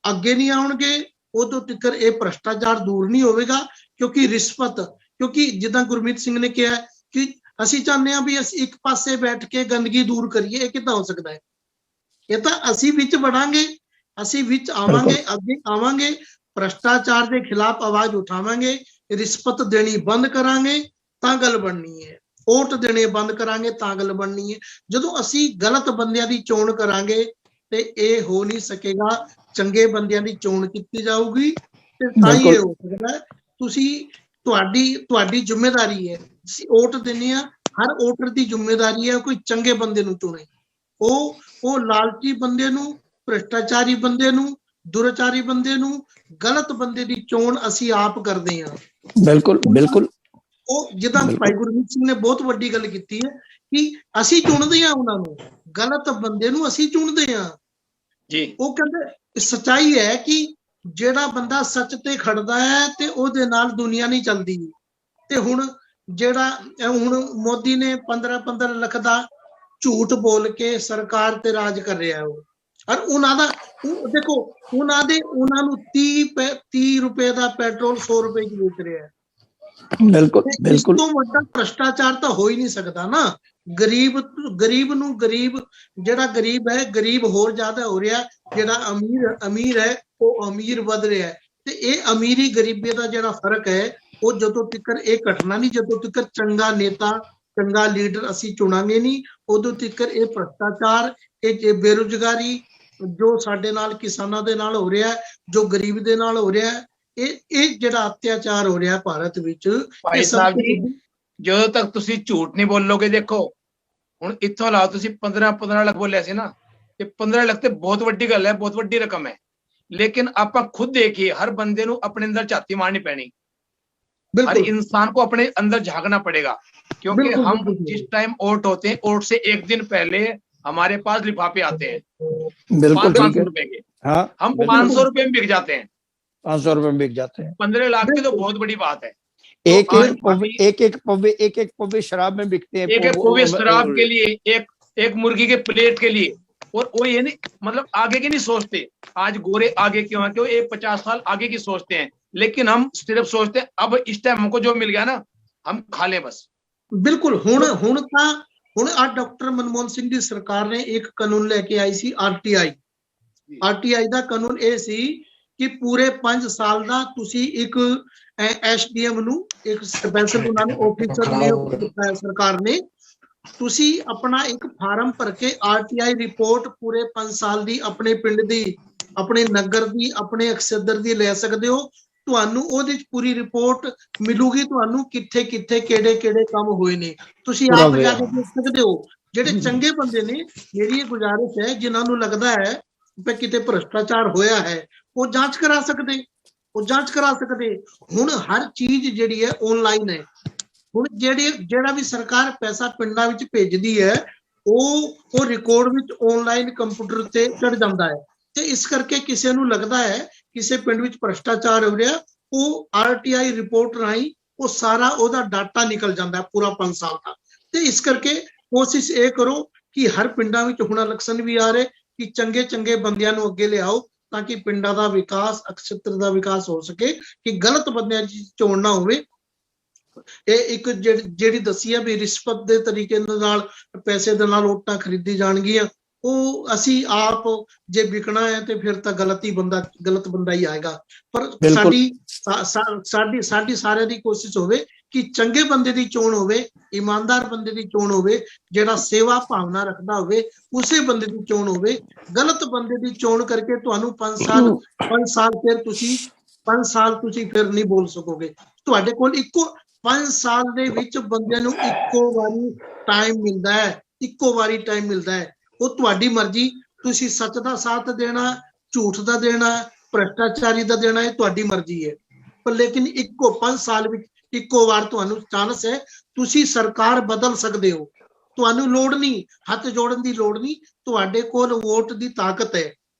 ਅੱਗੇ ਨਹੀਂ ਆਉਣਗੇ, ਉਦੋਂ ਤਿੱਕਰ ਇਹ ਭ੍ਰਿਸ਼ਟਾਚਾਰ ਦੂਰ ਨਹੀਂ ਹੋਵੇਗਾ। ਕਿਉਂਕਿ ਰਿਸ਼ਵਤ, ਕਿਉਂਕਿ ਜਿੱਦਾਂ ਗੁਰਮੀਤ ਸਿੰਘ ਨੇ ਕਿਹਾ ਕਿ ਅਸੀਂ ਚਾਹੁੰਦੇ ਹਾਂ ਵੀ ਅਸੀਂ ਇੱਕ ਪਾਸੇ ਬੈਠ ਕੇ ਗੰਦਗੀ ਦੂਰ ਕਰੀਏ, ਇਹ ਕਿੱਦਾਂ ਹੋ ਸਕਦਾ ਹੈ? ਇਹ ਤਾਂ ਅਸੀਂ ਵਿੱਚ ਵੜਾਂਗੇ, ਅਸੀਂ ਵਿੱਚ ਆਵਾਂਗੇ, ਅੱਗੇ ਆਵਾਂਗੇ, ਭ੍ਰਿਸ਼ਟਾਚਾਰ ਦੇ ਖਿਲਾਫ ਆਵਾਜ਼ ਉਠਾਵਾਂਗੇ, ਰਿਸ਼ਵਤ ਦੇਣੀ ਬੰਦ ਕਰਾਂਗੇ ਤਾਂ ਗੱਲ ਬਣਨੀ ਹੈ, ਵੋਟ ਦੇਣੇ ਬੰਦ ਕਰਾਂਗੇ ਤਾਂ ਗੱਲ ਬਣਨੀ ਹੈ। ਜਦੋਂ ਅਸੀਂ ਗਲਤ ਬੰਦਿਆਂ ਦੀ ਚੋਣ ਕਰਾਂਗੇ ਤੇ ਇਹ ਹੋ ਨਹੀਂ ਸਕੇਗਾ, ਚੰਗੇ ਬੰਦਿਆਂ ਦੀ ਚੋਣ ਕੀਤੀ ਜਾਊਗੀ ਤੇ ਤਾਂ ਹੀ ਇਹ ਹੋ ਸਕਦਾ। ਤੁਸੀਂ ਤੁਹਾਡੀ ਜ਼ਿੰਮੇਵਾਰੀ ਹੈ, ਤੁਸੀਂ ਵੋਟ ਦਿੰਦੇ ਆ, ਹਰ ਵੋਟਰ ਦੀ ਜ਼ਿੰਮੇਵਾਰੀ ਹੈ ਕੋਈ ਚੰਗੇ ਬੰਦੇ ਨੂੰ ਚੁਣੇ। ਉਹ ਲਾਲਚੀ ਬੰਦੇ ਨੂੰ, ਭ੍ਰਿਸ਼ਟਾਚਾਰੀ ਬੰਦੇ ਨੂੰ, ਦੁਰਾਚਾਰੀ ਬੰਦੇ ਨੂੰ, ਗਲਤ ਬੰਦੇ ਦੀ ਚੋਣ ਅਸੀਂ ਆਪ ਕਰਦੇ ਹਾਂ। ਬਿਲਕੁਲ ਬਿਲकुल। ਉਹ ਜਿੱਦਾਂ ਭਾਈ ਗੁਰਮੀਤ ਸਿੰਘ ਨੇ ਬਹੁਤ ਵੱਡੀ ਗੱਲ ਕੀਤੀ ਹੈ ਕਿ ਅਸੀਂ ਚੁਣਦੇ ਹਾਂ ਉਹਨਾਂ ਨੂੰ, ਗਲਤ ਬੰਦੇ ਨੂੰ ਅਸੀਂ ਚੁਣਦੇ ਹਾਂ ਜੀ। ਉਹ ਕਹਿੰਦੇ ਸੱਚਾਈ ਹੈ ਕਿ ਜਿਹੜਾ ਬੰਦਾ ਸੱਚ ਤੇ ਖੜਦਾ ਹੈ ਤੇ ਉਹਦੇ ਨਾਲ ਦੁਨੀਆ ਨਹੀਂ ਚੱਲਦੀ। ਤੇ ਹੁਣ ਮੋਦੀ ਨੇ 15 ਲੱਖ ਦਾ ਝੂਠ ਬੋਲ ਕੇ ਸਰਕਾਰ ਤੇ ਰਾਜ ਕਰ ਰਿਹਾ ਹੈ। ਔਰ ਉਹਨਾਂ ਦਾ ਦੇਖੋ, ਉਹਨਾਂ ਨੂੰ 30 ਰੁਪਏ ਦਾ ਪੈਟਰੋਲ 100 ਰੁਪਏ ਚ ਵੇਚ ਰਿਹਾ ਹੈ। ਬਿਲਕੁਲ ਬਿਲकुल। ਤੋਂ ਵੱਡਾ ਭ੍ਰਿਸ਼ਟਾਚਾਰ ਤਾਂ ਹੋ ਹੀ ਨਹੀਂ ਸਕਦਾ ਨਾ। ਗਰੀਬ ਜਿਹੜਾ ਗਰੀਬ ਹੈ, ਗਰੀਬ ਹੋਰ ਜ਼ਿਆਦਾ ਹੋ ਰਿਹਾ, ਜਿਹੜਾ ਅਮੀਰ ਹੈ ਉਹ ਅਮੀਰ ਵੱਧ ਰਿਹਾ ਹੈ। ਤੇ ਇਹ ਅਮੀਰੀ ਗਰੀਬੀ ਦਾ ਜਿਹੜਾ ਫਰਕ ਹੈ, ਉਹ ਜਦੋਂ ਤੱਕ ਇਹ ਘਟਨਾ ਨਹੀਂ, ਜਦੋਂ ਤੱਕ ਚੰਗਾ ਨੇਤਾ, ਚੰਗਾ ਲੀਡਰ ਅਸੀਂ ਚੁਣਾਂਗੇ ਨਹੀਂ, ਉਦੋਂ ਤੱਕ ਇਹ ਭ੍ਰਿਸ਼ਟਾਚਾਰ, ਇਹ ਬੇਰੁਜ਼ਗਾਰੀ ਜੋ ਸਾਡੇ ਨਾਲ ਕਿਸਾਨਾਂ ਦੇ ਨਾਲ ਹੋ ਰਿਹਾ, ਜੋ ਗਰੀਬ ਦੇ ਨਾਲ ਹੋ ਰਿਹਾ, ਇਹ ਜਿਹੜਾ ਅਤਿਆਚਾਰ ਹੋ ਰਿਹਾ ਭਾਰਤ ਵਿੱਚ। ਭਾਈ ਸਾਹਿਬ ਜੀ, ਜਦੋਂ ਤੱਕ ਤੁਸੀਂ ਝੂਠ ਨਹੀਂ ਬੋਲੋਗੇ, ਦੇਖੋ ਹੁਣ ਇੱਥੋਂ ਲਾਓ, ਤੁਸੀਂ 15 ਲੱਖ ਬੋਲਿਆ ਸੀ ਨਾ, ਤੇ 15 ਲੱਖ ਤੇ ਬਹੁਤ ਵੱਡੀ ਗੱਲ ਹੈ, ਬਹੁਤ ਵੱਡੀ ਰਕਮ ਹੈ। ਲੇਕਿਨ ਆਪਾਂ ਖੁਦ ਦੇਖੀਏ, ਹਰ ਬੰਦੇ ਨੂੰ ਆਪਣੇ ਅੰਦਰ ਝਾਤੀ ਮਾरनी ਪੈਣੀ, हर इंसान को अपने अंदर झांकना पड़ेगा। क्योंकि हम जिस टाइम वोट होते हैं, वोट से एक दिन पहले हमारे पास लिफाफे आते हैं 500 रुपए के, हम 500 रुपए में बिक जाते हैं, 500 रुपए में बिक जाते हैं। 15 लाख की तो बहुत बड़ी बात है। एक पौवे शराब में बिकते हैं, एक पौवे शराब के लिए, एक मुर्गी के प्लेट के लिए। और वो ये नहीं, मतलब आगे की नहीं सोचते। आज गोरे आगे क्यों है, क्यों 50 साल आगे की सोचते हैं, लेकिन हम सिर्फ सोचते हैं अब इस टाइम हमको जो मिल गया ना, हम खा ले बस। बिल्कुल। ਹੁਣ ਆ ਡਾਕਟਰ ਮਨਮੋਹਨ ਸਿੰਘ ਦੀ ਸਰਕਾਰ ਨੇ ਇੱਕ ਕਾਨੂੰਨ ਲੈ ਕੇ ਆਈ ਸੀ, ਆਰਟੀਆਈ ਦਾ ਕਾਨੂੰਨ ਇਹ ਸੀ ਕਿ ਪੂਰੇ 5 ਸਾਲ ਦਾ ਤੁਸੀਂ ਇੱਕ ਐਸਡੀਐਮ ਨੂੰ, ਇੱਕ ਸਪੈਸ਼ਲ ਉਹਨਾਂ ਨੇ ਆਫੀਸਰ ਨਿਯੁਕਤ ਕੀਤਾ ਹੈ ਸਰਕਾਰ ਨੇ। ਤੁਸੀਂ ਆਪਣਾ ਇੱਕ ਫਾਰਮ ਭਰ ਕੇ ਆਰਟੀਆਈ ਰਿਪੋਰਟ ਪੂਰੇ 5 ਸਾਲ ਦੀ ਆਪਣੇ ਪਿੰਡ ਦੀ, ਆਪਣੇ ਨਗਰ ਦੀ, ਆਪਣੇ ਅਕਸਦਰ ਦੀ ਲੈ ਸਕਦੇ ਹੋ। ਤੁਹਾਨੂੰ ਉਹਦੇ ਚ ਪੂਰੀ ਰਿਪੋਰਟ ਮਿਲੂਗੀ, ਤੁਹਾਨੂੰ ਕਿੱਥੇ ਕਿਹੜੇ ਕੰਮ ਹੋਏ ਨੇ, ਤੁਸੀਂ ਆਪ ਜਾ ਕੇ ਦੇਖ ਸਕਦੇ ਹੋ। ਜਿਹੜੇ ਚੰਗੇ ਬੰਦੇ ਨੇ, ਮੇਰੀ ਇਹ ਗੁਜ਼ਾਰਿਸ਼ ਹੈ, ਜਿਨ੍ਹਾਂ ਨੂੰ ਲੱਗਦਾ ਹੈ ਕਿ ਕਿਤੇ ਭ੍ਰਿਸ਼ਟਾਚਾਰ ਹੋਇਆ ਹੈ, ਉਹ ਜਾਂਚ ਕਰਾ ਸਕਦੇ। ਹੁਣ ਹਰ ਚੀਜ਼ ਜਿਹੜੀ ਹੈ ਆਨਲਾਈਨ ਹੈ। ਹੁਣ ਜਿਹੜਾ ਵੀ ਸਰਕਾਰ ਪੈਸਾ ਪਿੰਡਾਂ ਵਿੱਚ ਭੇਜਦੀ ਹੈ, ਉਹ ਰਿਕਾਰਡ ਵਿੱਚ ਆਨਲਾਈਨ ਕੰਪਿਊਟਰ ਤੇ ਚੜ ਜਾਂਦਾ ਹੈ। ਤੇ ਇਸ ਕਰਕੇ ਕਿਸੇ ਨੂੰ ਲੱਗਦਾ ਹੈ ਕਿਸੇ ਪਿੰਡ ਵਿੱਚ ਭ੍ਰਿਸ਼ਟਾਚਾਰ ਹੋ ਰਿਹਾ, ਉਹ ਆਰਟੀਆਈ ਰਿਪੋਰਟ ਰਾਹੀਂ ਉਹ ਸਾਰਾ ਉਹਦਾ ਡਾਟਾ ਨਿਕਲ ਜਾਂਦਾ ਹੈ ਪੂਰਾ 5 ਸਾਲ ਦਾ। ਤੇ ਇਸ ਕਰਕੇ ਕੋਸ਼ਿਸ਼ ਇਹ ਕਰੋ ਕਿ ਹਰ ਪਿੰਡਾਂ ਵਿੱਚ ਹੁਣ ਇਲੈਕਸ਼ਨ ਵੀ ਆ ਰਹੇ, ਕਿ ਚੰਗੇ ਬੰਦਿਆਂ ਨੂੰ ਅੱਗੇ ਲਿਆਓ ਤਾਂ ਕਿ ਪਿੰਡਾਂ ਦਾ ਵਿਕਾਸ, ਅਕਸ਼ੇਤਰ ਦਾ ਵਿਕਾਸ ਹੋ ਸਕੇ, ਕਿ ਗਲਤ ਬੰਦਿਆਂ ਦੀ ਚੋਣ ਨਾ ਹੋਵੇ। ਇਹ ਇੱਕ ਜਿਹੜੀ ਦੱਸੀ ਹੈ ਵੀ ਰਿਸ਼ਵਤ ਦੇ ਤਰੀਕੇ ਨਾਲ, ਪੈਸੇ ਦੇ ਨਾਲ ਵੋਟਾਂ ਖਰੀਦੀ ਜਾਣਗੀਆਂ, ਉਹ ਅਸੀਂ ਆਪ ਜੇ ਵਿਕਣਾ ਹੈ ਤੇ ਫਿਰ ਤਾਂ ਗਲਤ ਬੰਦਾ ਹੀ ਆਏਗਾ। ਪਰ ਸਾਡੀ ਸਾਰਿਆਂ ਦੀ ਕੋਸ਼ਿਸ਼ ਹੋਵੇ ਕਿ ਚੰਗੇ ਬੰਦੇ ਦੀ ਚੋਣ ਹੋਵੇ, ਇਮਾਨਦਾਰ ਬੰਦੇ ਦੀ ਚੋਣ ਹੋਵੇ, ਜਿਹੜਾ ਸੇਵਾ ਭਾਵਨਾ ਰੱਖਦਾ ਹੋਵੇ, ਉਸੇ ਬੰਦੇ ਦੀ ਚੋਣ ਹੋਵੇ। ਗਲਤ ਬੰਦੇ ਦੀ ਚੋਣ ਕਰਕੇ ਤੁਹਾਨੂੰ 5 ਸਾਲ ਫਿਰ ਤੁਸੀਂ 5 ਸਾਲ ਤੁਸੀਂ ਫਿਰ ਨਹੀਂ ਬੋਲ ਸਕੋਗੇ। ਤੁਹਾਡੇ ਕੋਲ ਇੱਕੋ 5 ਸਾਲ ਦੇ ਵਿੱਚ ਬੰਦਿਆਂ ਨੂੰ ਇੱਕੋ ਵਾਰੀ ਟਾਈਮ ਮਿਲਦਾ ਹੈ, ਇੱਕੋ ਵਾਰੀ ਟਾਈਮ ਮਿਲਦਾ ਹੈ। ਉਹ ਤੁਹਾਡੀ ਮਰਜ਼ੀ, ਤੁਸੀਂ ਸੱਚ ਦਾ ਸਾਥ ਦੇਣਾ, ਝੂਠ ਦਾ ਦੇਣਾ, ਭ੍ਰਿਸ਼ਟਾਚਾਰੀ ਦਾ ਦੇਣਾ, ਇਹ ਤੁਹਾਡੀ ਮਰਜ਼ੀ ਹੈ। ਪਰ ਲੇਕਿਨ ਇੱਕੋ 5 ਸਾਲ ਵਿੱਚ ਇੱਕੋ ਵਾਰ ਤੁਹਾਨੂੰ ਚਾਂਸ ਹੈ, ਤੁਸੀਂ ਸਰਕਾਰ ਬਦਲ ਸਕਦੇ ਹੋ। ਤੁਹਾਨੂੰ ਲੋੜ ਨਹੀਂ, ਹੱਥ ਜੋੜਨ ਦੀ ਲੋੜ ਨਹੀਂ, ਤੁਹਾਡੇ ਕੋਲ ਵੋਟ ਦੀ ਤਾਕਤ ਹੈ।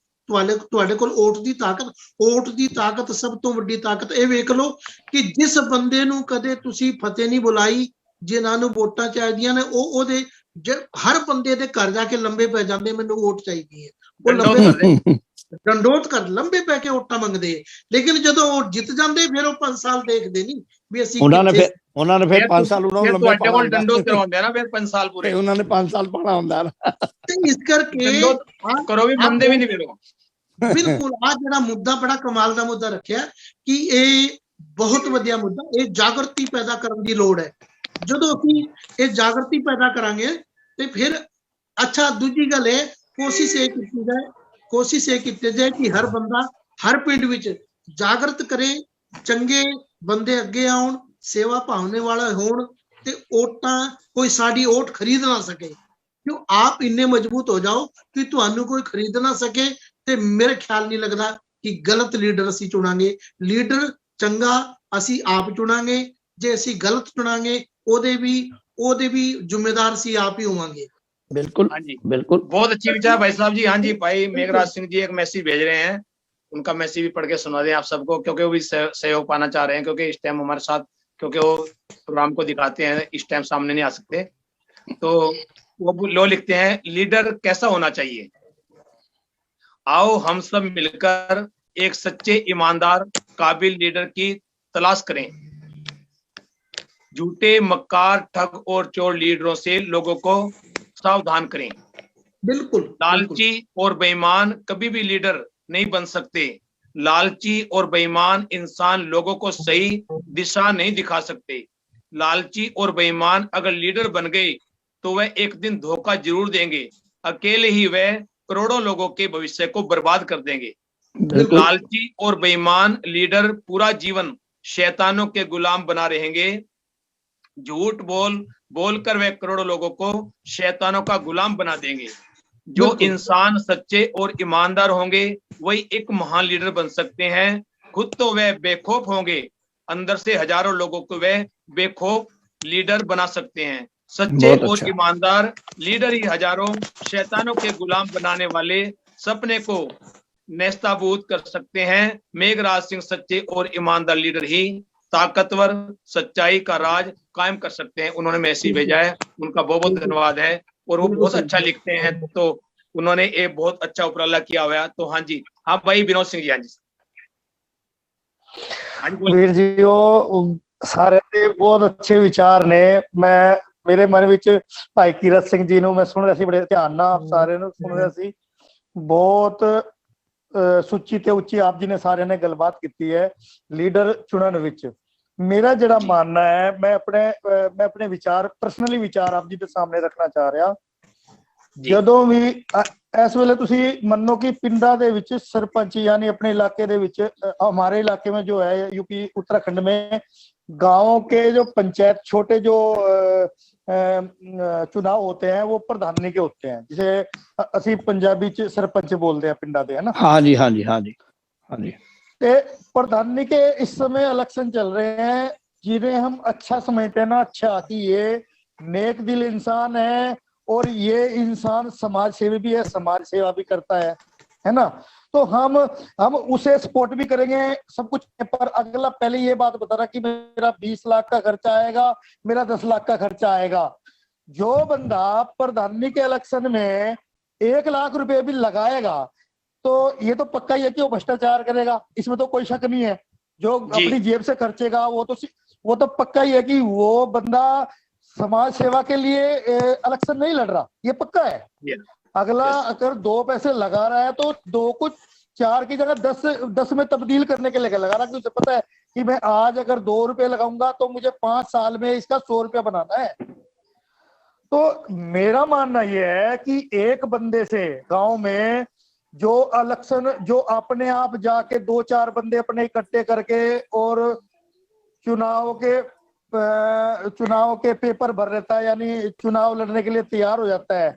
ਤੁਹਾਡੇ ਕੋਲ ਵੋਟ ਦੀ ਤਾਕਤ ਸਭ ਤੋਂ ਵੱਡੀ ਤਾਕਤ। ਇਹ ਵੇਖ ਲਓ ਕਿ ਜਿਸ ਬੰਦੇ ਨੂੰ ਕਦੇ ਤੁਸੀਂ ਫਤਿਹ ਨਹੀਂ ਬੁਲਾਈ, ਜਿਨ੍ਹਾਂ ਨੂੰ ਵੋਟਾਂ ਚਾਹੀਦੀਆਂ ਨੇ, ਉਹ ਉਹਦੇ ਹਰ ਬੰਦੇ ਦੇ ਘਰ ਜਾ ਕੇ ਲੰਬੇ ਪੈ ਜਾਂਦੇ, ਮੈਨੂੰ ਵੋਟ ਚਾਹੀਦੀ ਹੈ। ਉਹ ਡੰਡੋਤ ਕਰ ਲੰਬੇ ਪੈ ਕੇ ਵੋਟਾਂ ਮੰਗਦੇ। ਲੇਕਿਨ ਜਦੋਂ ਉਹ ਜਿੱਤ ਜਾਂਦੇ ਫਿਰ ਉਹ 5 ਸਾਲ ਦੇਖਦੇ ਨਹੀਂ ਵੀ ਅਸੀਂ ਉਹਨਾਂ ਨੇ ਫਿਰ 5 ਸਾਲ ਉਹਨਾਂ ਨੂੰ ਲੰਬੇ ਤੁਹਾਡੇ ਕੋਲ ਡੰਡੋਤ ਕਰਵਾਉਂਦੇ ਨਾ, ਫਿਰ 5 ਸਾਲ ਪੂਰੇ ਉਹਨਾਂ ਨੇ 5 ਸਾਲ ਪਾਣਾ ਹੁੰਦਾ ਤੇ ਇਸ ਕਰਕੇ ਕਰੋ ਵੀ ਮੰਨਦੇ ਵੀ ਨਹੀਂ ਫਿਰ। ਬਿਲਕੁਲ ਆ ਜਿਹੜਾ ਮੁੱਦਾ ਬੜਾ ਕਮਾਲ ਦਾ ਮੁੱਦਾ ਰੱਖਿਆ ਕਿ ਇਹ ਬਹੁਤ ਵਧੀਆ ਮੁੱਦਾ, ਇਹ ਜਾਗਰਤੀ ਪੈਦਾ ਕਰਨ ਦੀ ਲੋੜ ਹੈ। ਜਦੋਂ ਅਸੀਂ ਇਹ ਜਾਗਰਤੀ ਪੈਦਾ ਕਰਾਂਗੇ ਤੇ ਫਿਰ ਅੱਛਾ। ਦੂਜੀ ਗੱਲ ਹੈ, ਕੋਸ਼ਿਸ਼ ਇਹ ਕੀਤੀ ਜਾਏ ਕਿ ਹਰ ਬੰਦਾ ਹਰ ਪਿੰਡ ਵਿੱਚ ਜਾਗਰਤ ਕਰੇ, ਚੰਗੇ ਬੰਦੇ ਅੱਗੇ ਆਉਣ, ਸੇਵਾ ਭਾਵਨੇ ਵਾਲਾ ਹੋਣ ਤੇ ਵੋਟਾਂ ਕੋਈ ਸਾਡੀ ਵੋਟ ਖਰੀਦ ਨਾ ਸਕੇ। ਕਿਉਂ ਆਪ ਇੰਨੇ ਮਜ਼ਬੂਤ ਹੋ ਜਾਓ ਕਿ ਤੁਹਾਨੂੰ ਕੋਈ ਖਰੀਦ ਨਾ ਸਕੇ। ਤੇ ਮੇਰੇ ਖਿਆਲ ਨਹੀਂ ਲੱਗਦਾ ਕਿ ਗਲਤ ਲੀਡਰ ਅਸੀਂ ਚੁਣਾਂਗੇ। ਲੀਡਰ ਚੰਗਾ ਅਸੀਂ ਆਪ ਚੁਣਾਂਗੇ। ਜੇ ਅਸੀਂ ਗਲਤ ਚੁਣਾਂਗੇ ਉਹਦੇ ਵੀ ਜ਼ਿੰਮੇदार ਅਸੀਂ ਆਪ ही होंगे। बिल्कुल हाँ जी, बिल्कुल, बहुत अच्छी विचार भाई साहब जी। हाँ जी, भाई मेघराज सिंह जी एक मैसेज भेज रहे हैं, उनका मैसेज भी पढ़ के सुना दें आप सबको, क्योंकि वो भी सहयोग पाना चाह रहे हैं। क्योंकि इस टाइम हमारे साथ, क्योंकि वो प्रोग्राम को दिखाते हैं, इस टाइम सामने नहीं आ सकते, तो वो लो लिखते हैं, लीडर कैसा होना चाहिए। आओ हम सब मिलकर एक सच्चे, ईमानदार, काबिल लीडर की तलाश करें। झूठे, मक्कार, ठग और चोर लीडरों से लोगों को सावधान करें। बिल्कुल। लालची और बेईमान कभी भी लीडर नहीं बन सकते। लालची और बेईमान इंसान लोगों को सही दिशा नहीं दिखा सकते। लालची और बेईमान अगर लीडर बन गए तो वह एक दिन धोखा जरूर देंगे। अकेले ही वह करोड़ों लोगों के भविष्य को बर्बाद कर देंगे। लालची और बेईमान लीडर पूरा जीवन शैतानों के गुलाम बना रहेंगे। झूठ बोलकर वे करोड़ों लोगों को शैतानों का गुलाम बना देंगे। जो इंसान सच्चे और ईमानदार होंगे वही एक महान लीडर बन सकते हैं। खुद तो वे बेखौफ होंगे, अंदर से हजारों लोगों को वे बेखौफ लीडर बना सकते हैं। सच्चे और ईमानदार लीडर ही हजारों शैतानों के गुलाम बनाने वाले सपने को नेस्ताबूद कर सकते हैं। मेघराज सिंह सच्चे और ईमानदार लीडर ही ताकतवर सच्चाई का राज कायम कर सकते हैं। उन्होंने मैसेज भेजा है, उनका बहुत बहुत धन्यवाद है। और वो बहुत अच्छा लिखते हैं, तो उन्होंने एक बहुत अच्छा उपराला किया हुआ है। तो हाँ जी, हाँ भाई विनोद सिंह जी। हाँ जी, वीर जी ਉਹ ਸਾਰੇ ਦੇ ਬਹੁਤ ਅੱਛੇ ਵਿਚਾਰ ਨੇ। ਮੈਂ ਮੇਰੇ ਮਨ ਵਿੱਚ ਭਾਈ ਕੀਰਤ ਸਿੰਘ ਜੀ ਨੂੰ ਮੈਂ ਸੁਣ ਰਿਹਾ ਸੀ, ਬੜੇ ਧਿਆਨ ਨਾਲ ਸਾਰਿਆਂ ਨੂੰ ਸੁਣ ਰਿਹਾ ਸੀ। ਬਹੁਤ ਸੁੱਚੀ ਤੇ ਉੱਚੀ ਆਪ ਜੀ ਨੇ ਸਾਰਿਆਂ ਨੇ ਗੱਲਬਾਤ ਕੀਤੀ ਹੈ ਲੀਡਰ ਚੁਣਨ ਵਿੱਚ। ਮੇਰਾ ਜਿਹੜਾ ਮਾਨਣਾ ਹੈ, ਮੈਂ ਆਪਣੇ ਵਿਚਾਰ ਪਰਸਨਲੀ ਵਿਚਾਰ ਆਪ ਜੀ ਦੇ ਸਾਹਮਣੇ ਰੱਖਣਾ ਚਾਹ ਰਿਹਾ। ਜਦੋਂ ਵੀ ਇਸ ਵੇਲੇ ਤੁਸੀਂ ਮੰਨੋ ਕਿ ਪਿੰਡਾਂ ਦੇ ਵਿੱਚ ਸਰਪੰਚ यानी अपने इलाके ਦੇ ਵਿੱਚ हमारे इलाके में जो है यूपी उत्तराखंड में गांवों के जो पंचायत छोटे जो चुनाव होते हैं वो प्रधानी के होते हैं, जिसे ਅਸੀਂ पंजाबी च सरपंच बोलते हैं पिंडा दे, है ना। हाँ जी हाँ जी हाँ जी हाँ जी। ते प्रधानी के इस समय इलेक्शन चल रहे हैं, जिन्हें हम अच्छा समझते हैं ना, अच्छा कि ये नेक दिल इंसान है और ये इंसान समाज सेवी भी है, समाज सेवा भी करता है ना। तो हम उसे सपोर्ट भी करेंगे सब कुछ। पर अगला पहले ये बात बता रहा कि मेरा 20 लाख का खर्चा आएगा, मेरा 10 लाख का खर्चा आएगा। जो बंदा प्रधानी के इलेक्शन में 1 लाख रुपए भी लगाएगा तो ये तो पक्का ही है कि वो भ्रष्टाचार करेगा, इसमें तो कोई शक नहीं है। जो अपनी जेब से खर्चेगा वो तो पक्का ही है कि वो बंदा समाज सेवा के लिए इलेक्शन नहीं लड़ रहा, ये पक्का है। अगला अगर 2 पैसे लगा रहा है तो 2 को 4 की जगह 10 में तब्दील करने के लिए लगा रहा है, क्योंकि उसे पता है कि मैं आज अगर 2 रुपए लगाऊंगा तो मुझे 5 साल में इसका 100 रुपया बनाना है। तो मेरा मानना यह है कि एक बंदे से गांव में जो इलेक्शन, जो अपने आप जाके 2-4 बंदे अपने इकट्ठे करके और चुनाव के पेपर भर लेता है, यानी चुनाव लड़ने के लिए तैयार हो जाता है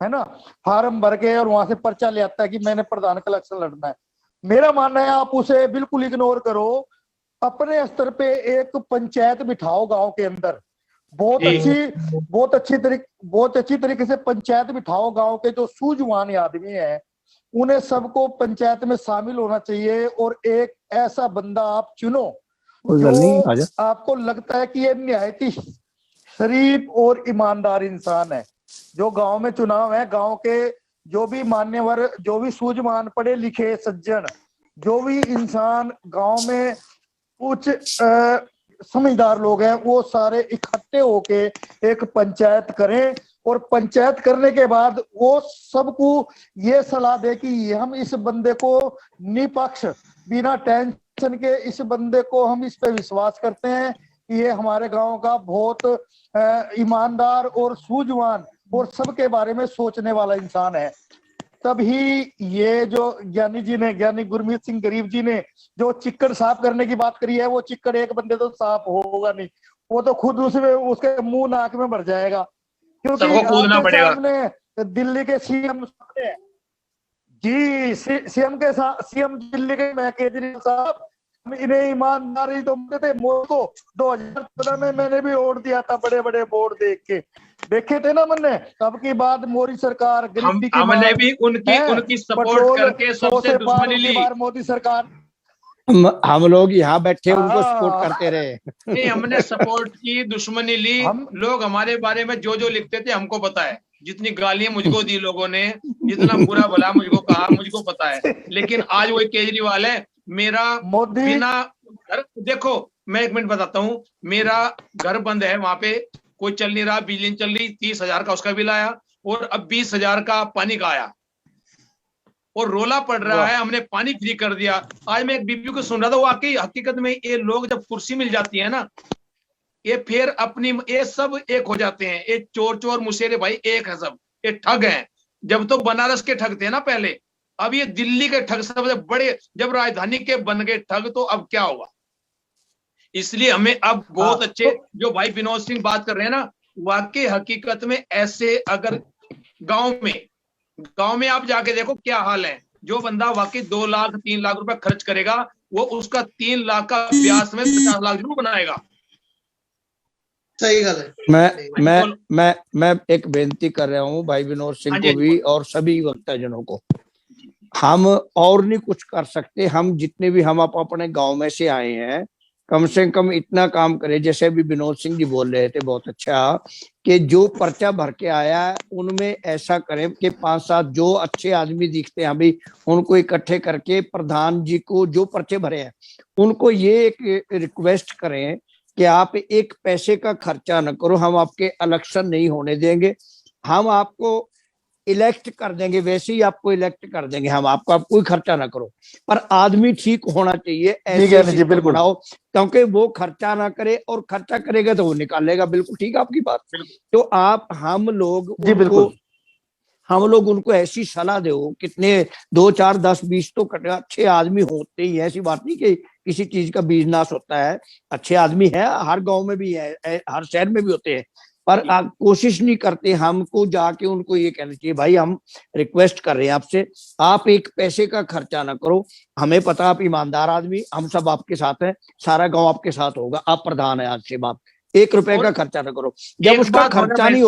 ना, फार्म भर के और वहां से पर्चा ले आता है कि मैंने प्रधान का इलेक्शन लड़ना है। मेरा मानना है आप उसे बिल्कुल इग्नोर करो, अपने स्तर पे एक पंचायत बिठाओ गांव के अंदर, बहुत अच्छी तरीके से पंचायत बिठाओ। गांव के जो सूझवान आदमी हैं उन्हें सबको पंचायत में शामिल होना चाहिए, और एक ऐसा बंदा आप चुनो जो आपको लगता है कि ये निहायत ही शरीफ और ईमानदार इंसान है। जो गांव में चुनाव है, गांव के जो भी मान्यवर, जो भी सूझवान पढ़े लिखे सज्जन, जो भी इंसान गांव में कुछ समझदार लोग हैं, वो सारे इकट्ठे होके एक पंचायत करें, और पंचायत करने के बाद वो सबको ये सलाह दे कि हम इस बंदे को निपक्ष, बिना टेंशन के इस बंदे को हम इस पे विश्वास करते हैं कि ये हमारे गांव का बहुत ईमानदार और सूझवान और सबके बारे में सोचने वाला इंसान है। तभी ये जो ज्ञानी गुरमीत सिंह गरीब जी ने जो चिक्कड़ साफ करने की बात करी है, वो चिक्कड़ एक बंदे तो साफ होगा नहीं, वो तो खुद उसके मुंह नाक में भर जाएगा, क्योंकि कूदना पड़ेगा। सामने दिल्ली के सीएम जी, सीएम दिल्ली के मैं केजरीवाल साहब, इन्हें ईमानदारी तो थे। मोदी को 2014 में मैंने भी वोट दिया था, बड़े बड़े बोर्ड देखे थे ना मैंने। तब की बाद मोदी सरकार, हमने भी उनकी सपोर्ट करके सबसे दुश्मनी ली। मोदी सरकार, हम लोग यहाँ बैठे उनको सपोर्ट करते रहे। नहीं, हमने सपोर्ट की, दुश्मनी ली। लोग हमारे बारे में जो जो लिखते थे हमको पता है, जितनी गालियां मुझको दी लोगों ने, जितना बुरा भला मुझको कहा, मुझको पता है। लेकिन आज वही केजरीवाल है। मेरा बिना घर, देखो मैं 1 मिनट बताता हूँ, मेरा घर बंद है, वहां पे कोई चल नहीं रहा, बिजली नहीं चल रही, 30,000 का उसका बिल आया, और अब 20,000 का पानी का आया, और रोला पड़ रहा है हमने पानी फ्री कर दिया। आज मैं एक बीबी को सुन रहा था, वो आके हकीकत में ये लोग जब कुर्सी मिल जाती है ना, ये फिर अपनी, ये सब एक हो जाते हैं। ये चोर मुशेरे भाई एक है सब, ये ठग हैं। जब तो बनारस के ठग थे ना पहले, अब ये दिल्ली के ठग सबसे बड़े, जब राजधानी के बन गए ठग, तो अब क्या होगा। इसलिए हमें अब बहुत अच्छे, जो भाई विनोद सिंह बात कर रहे हैं ना, वाकई हकीकत में ऐसे अगर गांव में आप जाके देखो क्या हाल है। जो बंदा वाकई 2 लाख 3 लाख रुपए खर्च करेगा, वो उसका 3 लाख का ब्याज में 50 लाख जरूर बनाएगा। सही गल है। मैं एक बेनती कर रहा हूँ भाई विनोद सिंह को भी और सभी वक्ताजनों को, हम और नहीं कुछ कर सकते। हम जितने भी हम अपने गांव में से आए हैं, कम से कम इतना काम करें, जैसे भी विनोद सिंह जी बोल रहे थे बहुत अच्छा, कि जो पर्चा भर के आया है उनमें ऐसा करें कि 5-7 जो अच्छे आदमी दिखते हैं अभी, उनको इकट्ठे करके प्रधान जी को, जो पर्चे भरे हैं उनको ये एक रिक्वेस्ट करें कि आप 1 पैसे का खर्चा न करो, हम आपके इलेक्शन नहीं होने देंगे, हम आपको इलेक्ट कर देंगे, वैसे ही आपको इलेक्ट कर देंगे हम, आप कोई खर्चा ना करो, पर आदमी ठीक होना चाहिए, ऐसे बनाओ, क्योंकि वो खर्चा ना करे, और खर्चा करेगा तो वो निकालेगा। बिल्कुल ठीक है आपकी बात। तो आप हम लोग उनको ऐसी सलाह दो, कितने 2, 4, 10, 20 तो अच्छे आदमी होते ही है, ऐसी बात नहीं कि किसी चीज का बीज नाश होता है, अच्छे आदमी है, हर गांव में भी है, हर शहर में भी होते हैं, पर कोशिश नहीं करते। हमको जाके उनको ये कहना चाहिए, भाई हम रिक्वेस्ट कर रहे हैं आपसे, आप 1 पैसे का खर्चा ना करो, हमें पता आप ईमानदार आदमी, हम सब आपके साथ हैं, सारा गांव आपके साथ होगा, आप प्रधान है, आज से बात 1 रुपए का खर्चा ना करो। जब उसका खर्चा नहीं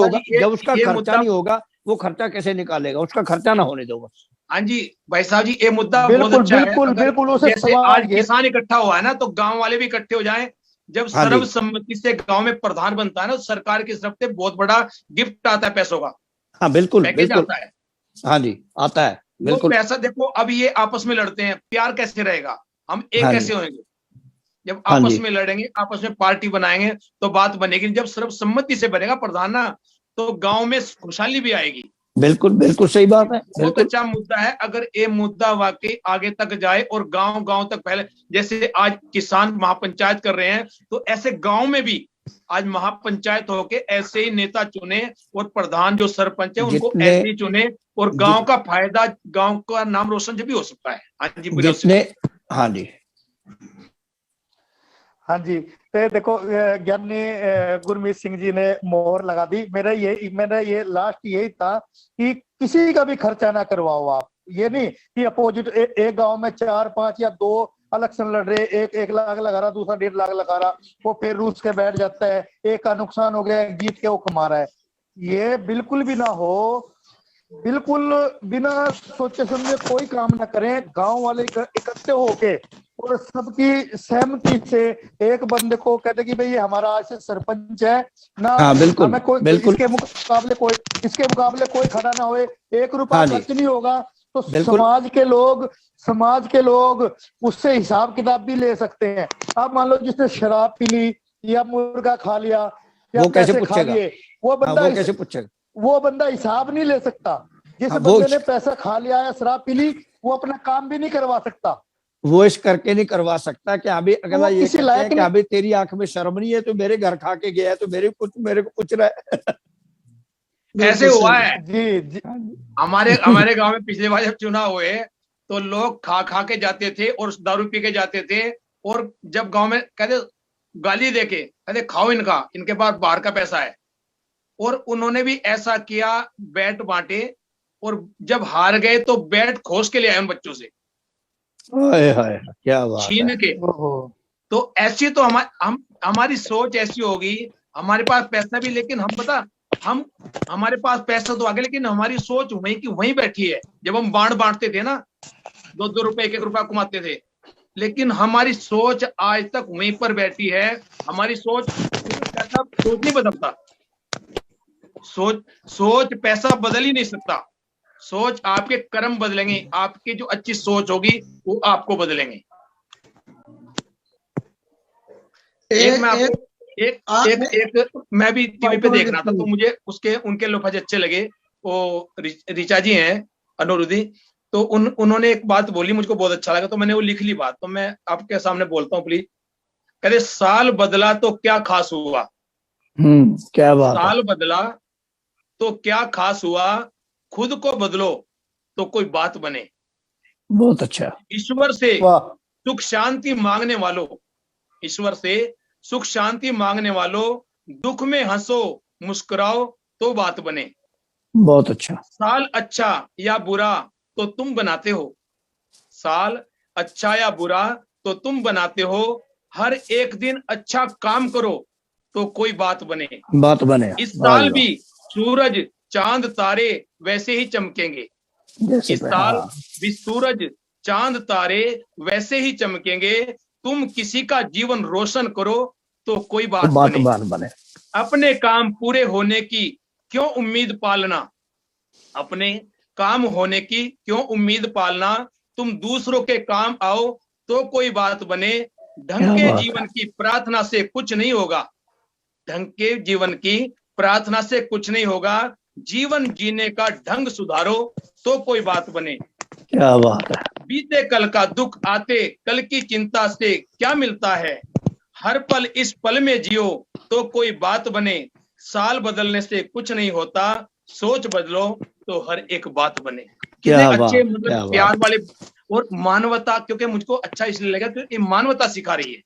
होगा, वो खर्चा कैसे निकालेगा, उसका खर्चा ना होने दो बस। हाँ जी भाई साहब जी, ये मुद्दा बहुत अच्छा है। बिल्कुल आज किसान इकट्ठा हुआ है ना, तो गांव वाले भी इकट्ठे हो जाएं। जब सर्वसम्मति से गांव में प्रधान बनता है ना, सरकार की तरफ से बहुत बड़ा गिफ्ट आता है पैसों का। हाँ बिल्कुल आता है। हाँ जी, आता है बिल्कुल। पैसा देखो, अब ये आपस में लड़ते हैं, प्यार कैसे रहेगा, हम एक कैसे होंगे। जब आपस में लड़ेंगे, आपस में पार्टी बनाएंगे तो बात बनेगी। जब सर्वसम्मति से बनेगा प्रधान ना, तो गांव में खुशहाली भी आएगी। बिल्कुल बिल्कुल सही बात है, बहुत बिल्कुल। अच्छा मुद्दा है। अगर ये मुद्दा वाकई आगे तक जाए और गांव गांव तक फैले, जैसे आज किसान महापंचायत कर रहे हैं, तो ऐसे गांव में भी आज महापंचायत होके ऐसे ही नेता चुने और प्रधान जो सरपंच है उनको जितने ऐसे ही चुने, और गांव का फायदा, गांव का नाम रोशन भी हो सकता है। हाँ जी, विनोद सिंह। जितने, हाँ जी, हाँ जी। तो देखो ज्ञानी गुरमीत सिंह जी ने मोहर लगा दी। मेरा ये लास्ट यही था कि किसी का भी खर्चा ना करवाओ आप। ये नहीं कि अपोजिट एक गांव में 4 5 या 2 इलेक्शन लड़ रहे, एक 1 लाख लगा रहा, दूसरा 1.5 लाख लगा रहा, वो फिर रूस के बैठ जाता है, एक का नुकसान हो गया, जीत के वो कमा रहा है। ये बिल्कुल भी ना हो। बिल्कुल बिना सोचे समझे कोई काम ना करें। गांव वाले इकट्ठे होके और सबकी सहमति से एक बंदे को कहते कि भाई ये हमारा आज से सरपंच है ना। हाँ बिल्कुल हमें कोई बिल्कुल, इसके मुकाबले कोई खड़ा ना होए, 1 रुपया हाँ जी, खर्च नहीं होगा, तो बिल्कुल। समाज के लोग उससे हिसाब किताब भी ले सकते हैं। आप मान लो जिसने शराब पी ली या मुर्गा खा लिया या वो कैसे पैसे खा पूछेगा? लिए, वो हाँ, बंदा वो कैसे पूछेगा? वो बंदा हिसाब नहीं ले सकता। जिस हाँ, वो बंदे ने पैसा खा लिया या शराब पी ली, वो अपना काम भी नहीं करवा सकता। वो इस करके नहीं करवा सकता कि अभी अगला वो ये किसी कहते लायक हैं कि नहीं। अभी तेरी आंख में शर्म नहीं है, तो मेरे घर खा के गया है, तो मेरे को पूछ रहा है। ऐसे हुआ है जी जी हमारे गांव में पिछले बार जब चुनाव हुए तो लोग खा खा के जाते थे और दारू पी के जाते थे, और जब गांव में कहते गाली देके कहते खाओ इनका, इनके पास बाहर का पैसा है, और उन्होंने भी ऐसा किया, बैट बांटे, और जब हार गए तो बैट खोस के ले आए उन बच्चों से, हाय हाय, क्या बात है। छीन के। तो ऐसी तो हमारी सोच ऐसी होगी, हमारे पास पैसा भी, लेकिन हम हमारे पास पैसा तो आगे, लेकिन हमारी सोच वहीं की वहीं बैठी है। जब हम बांटते थे ना, 2 रुपए 1 रुपया कमाते थे, लेकिन हमारी सोच आज तक वहीं पर बैठी है। हमारी सोच नहीं बदलता। सोच पैसा बदल ही नहीं सकता। सोच आपके कर्म बदलेंगे, आपकी जो अच्छी सोच होगी वो आपको बदलेंगे। मैं भी टीवी पे देख रहा था, तो मुझे उनके लफ्ज अच्छे लगे। वो ऋचा जी हैं अनुरुद्धि, तो उन्होंने एक बात बोली, मुझको बहुत अच्छा लगा, तो मैंने वो लिख ली बात, तो मैं आपके सामने बोलता हूँ प्लीज। कहते साल बदला तो क्या खास हुआ। क्या बात साल बदला तो क्या खास हुआ, खुद को बदलो तो कोई बात बने। बहुत अच्छा। ईश्वर से सुख शांति मांगने वालों, ईश्वर से सुख शांति मांगने वालों, दुख में हंसो मुस्कुराओ तो बात बने। बहुत अच्छा। साल अच्छा या बुरा तो तुम बनाते हो, साल अच्छा या बुरा तो तुम बनाते हो। हर एक दिन अच्छा काम करो तो कोई बात बने। इस साल भी सूरज चांद तारे वैसे ही चमकेंगे। इस साल भी सूरज चांद तारे वैसे ही चमकेंगे। तुम किसी का जीवन रोशन करो तो कोई बात बने। अपने काम पूरे होने की क्यों उम्मीद पालना, अपने काम होने की क्यों उम्मीद पालना। तुम दूसरों के काम आओ तो कोई बात बने। ढंग के जीवन की प्रार्थना से कुछ नहीं होगा, ढंग के जीवन की प्रार्थना से कुछ नहीं होगा। जीवन जीने का ढंग सुधारो तो कोई बात बने। क्या बात है। बीते कल का दुख आते कल की चिंता से क्या मिलता है। हर पल इस पल में जियो तो कोई बात बने। साल बदलने से कुछ नहीं होता, सोच बदलो तो हर एक बात बने। कितने अच्छे, मतलब प्यार वाले और मानवता, क्योंकि मुझको अच्छा इसलिए लगा कि ये मानवता सिखा रही है।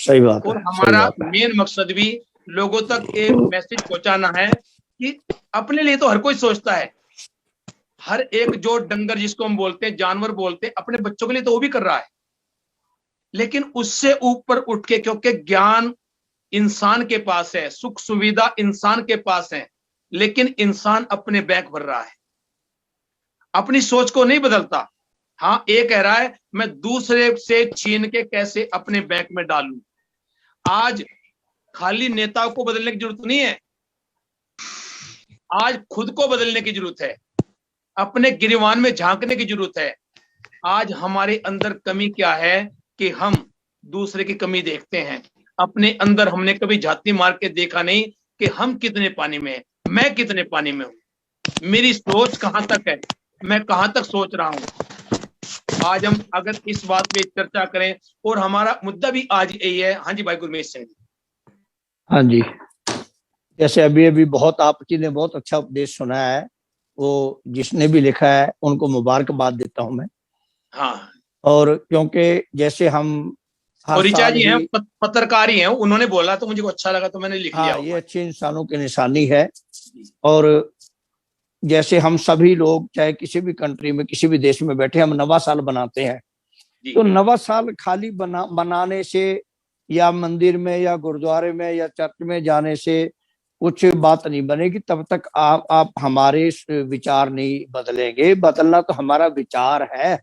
सही बात और है, हमारा मेन मकसद भी लोगों तक एक मैसेज पहुंचाना है कि अपने लिए तो हर कोई सोचता है, हर एक जो डंगर जिसको हम बोलते हैं, जानवर बोलते हैं, अपने बच्चों के लिए तो वो भी कर रहा है, लेकिन उससे ऊपर उठ के, क्योंकि ज्ञान इंसान के पास है, सुख सुविधा इंसान के पास है, लेकिन इंसान अपने बैंक भर रहा है, अपनी सोच को नहीं बदलता। हाँ, एक कह रहा है मैं दूसरे से छीन के कैसे अपने बैंक में डालूं। आज खाली नेताओं को बदलने की जरूरत नहीं है, आज खुद को बदलने की जरूरत है, अपने गिरवान में झांकने की जरूरत है। आज हमारे अंदर कमी क्या है कि हम दूसरे की कमी देखते हैं, अपने अंदर हमने कभी झाती मार के देखा नहीं कि हम कितने पानी में हैं, मैं कितने पानी में हूं। मेरी सोच कहाँ तक है, मैं कहाँ तक सोच रहा हूँ। आज हम अगर इस बात पे चर्चा करें, और हमारा मुद्दा भी आज यही है। हाँ जी भाई गुरमीत सिंह जी। हाँ जी, जैसे अभी अभी बहुत आप जी ने बहुत अच्छा उपदेश सुनाया है, वो जिसने भी लिखा है उनको मुबारकबाद देता हूं मैं। हाँ, और क्योंकि जैसे हम हर और ऋचा साल जी हैं, ही, पत्रकार ही हैं, उन्होंने बोला तो मुझे को अच्छा लगा तो मैंने लिख लिया हाँ, ये होगा। अच्छे इंसानों की निशानी है। और जैसे हम सभी लोग चाहे किसी भी कंट्री में किसी भी देश में बैठे, हम नवा साल बनाते हैं, जी तो नवा साल खाली बनाने से या मंदिर में या गुरुद्वारे में या चर्च में जाने से कुछ बात नहीं बनेगी। तब तक आप हमारे विचार नहीं बदलेंगे। बदलना तो हमारा विचार है।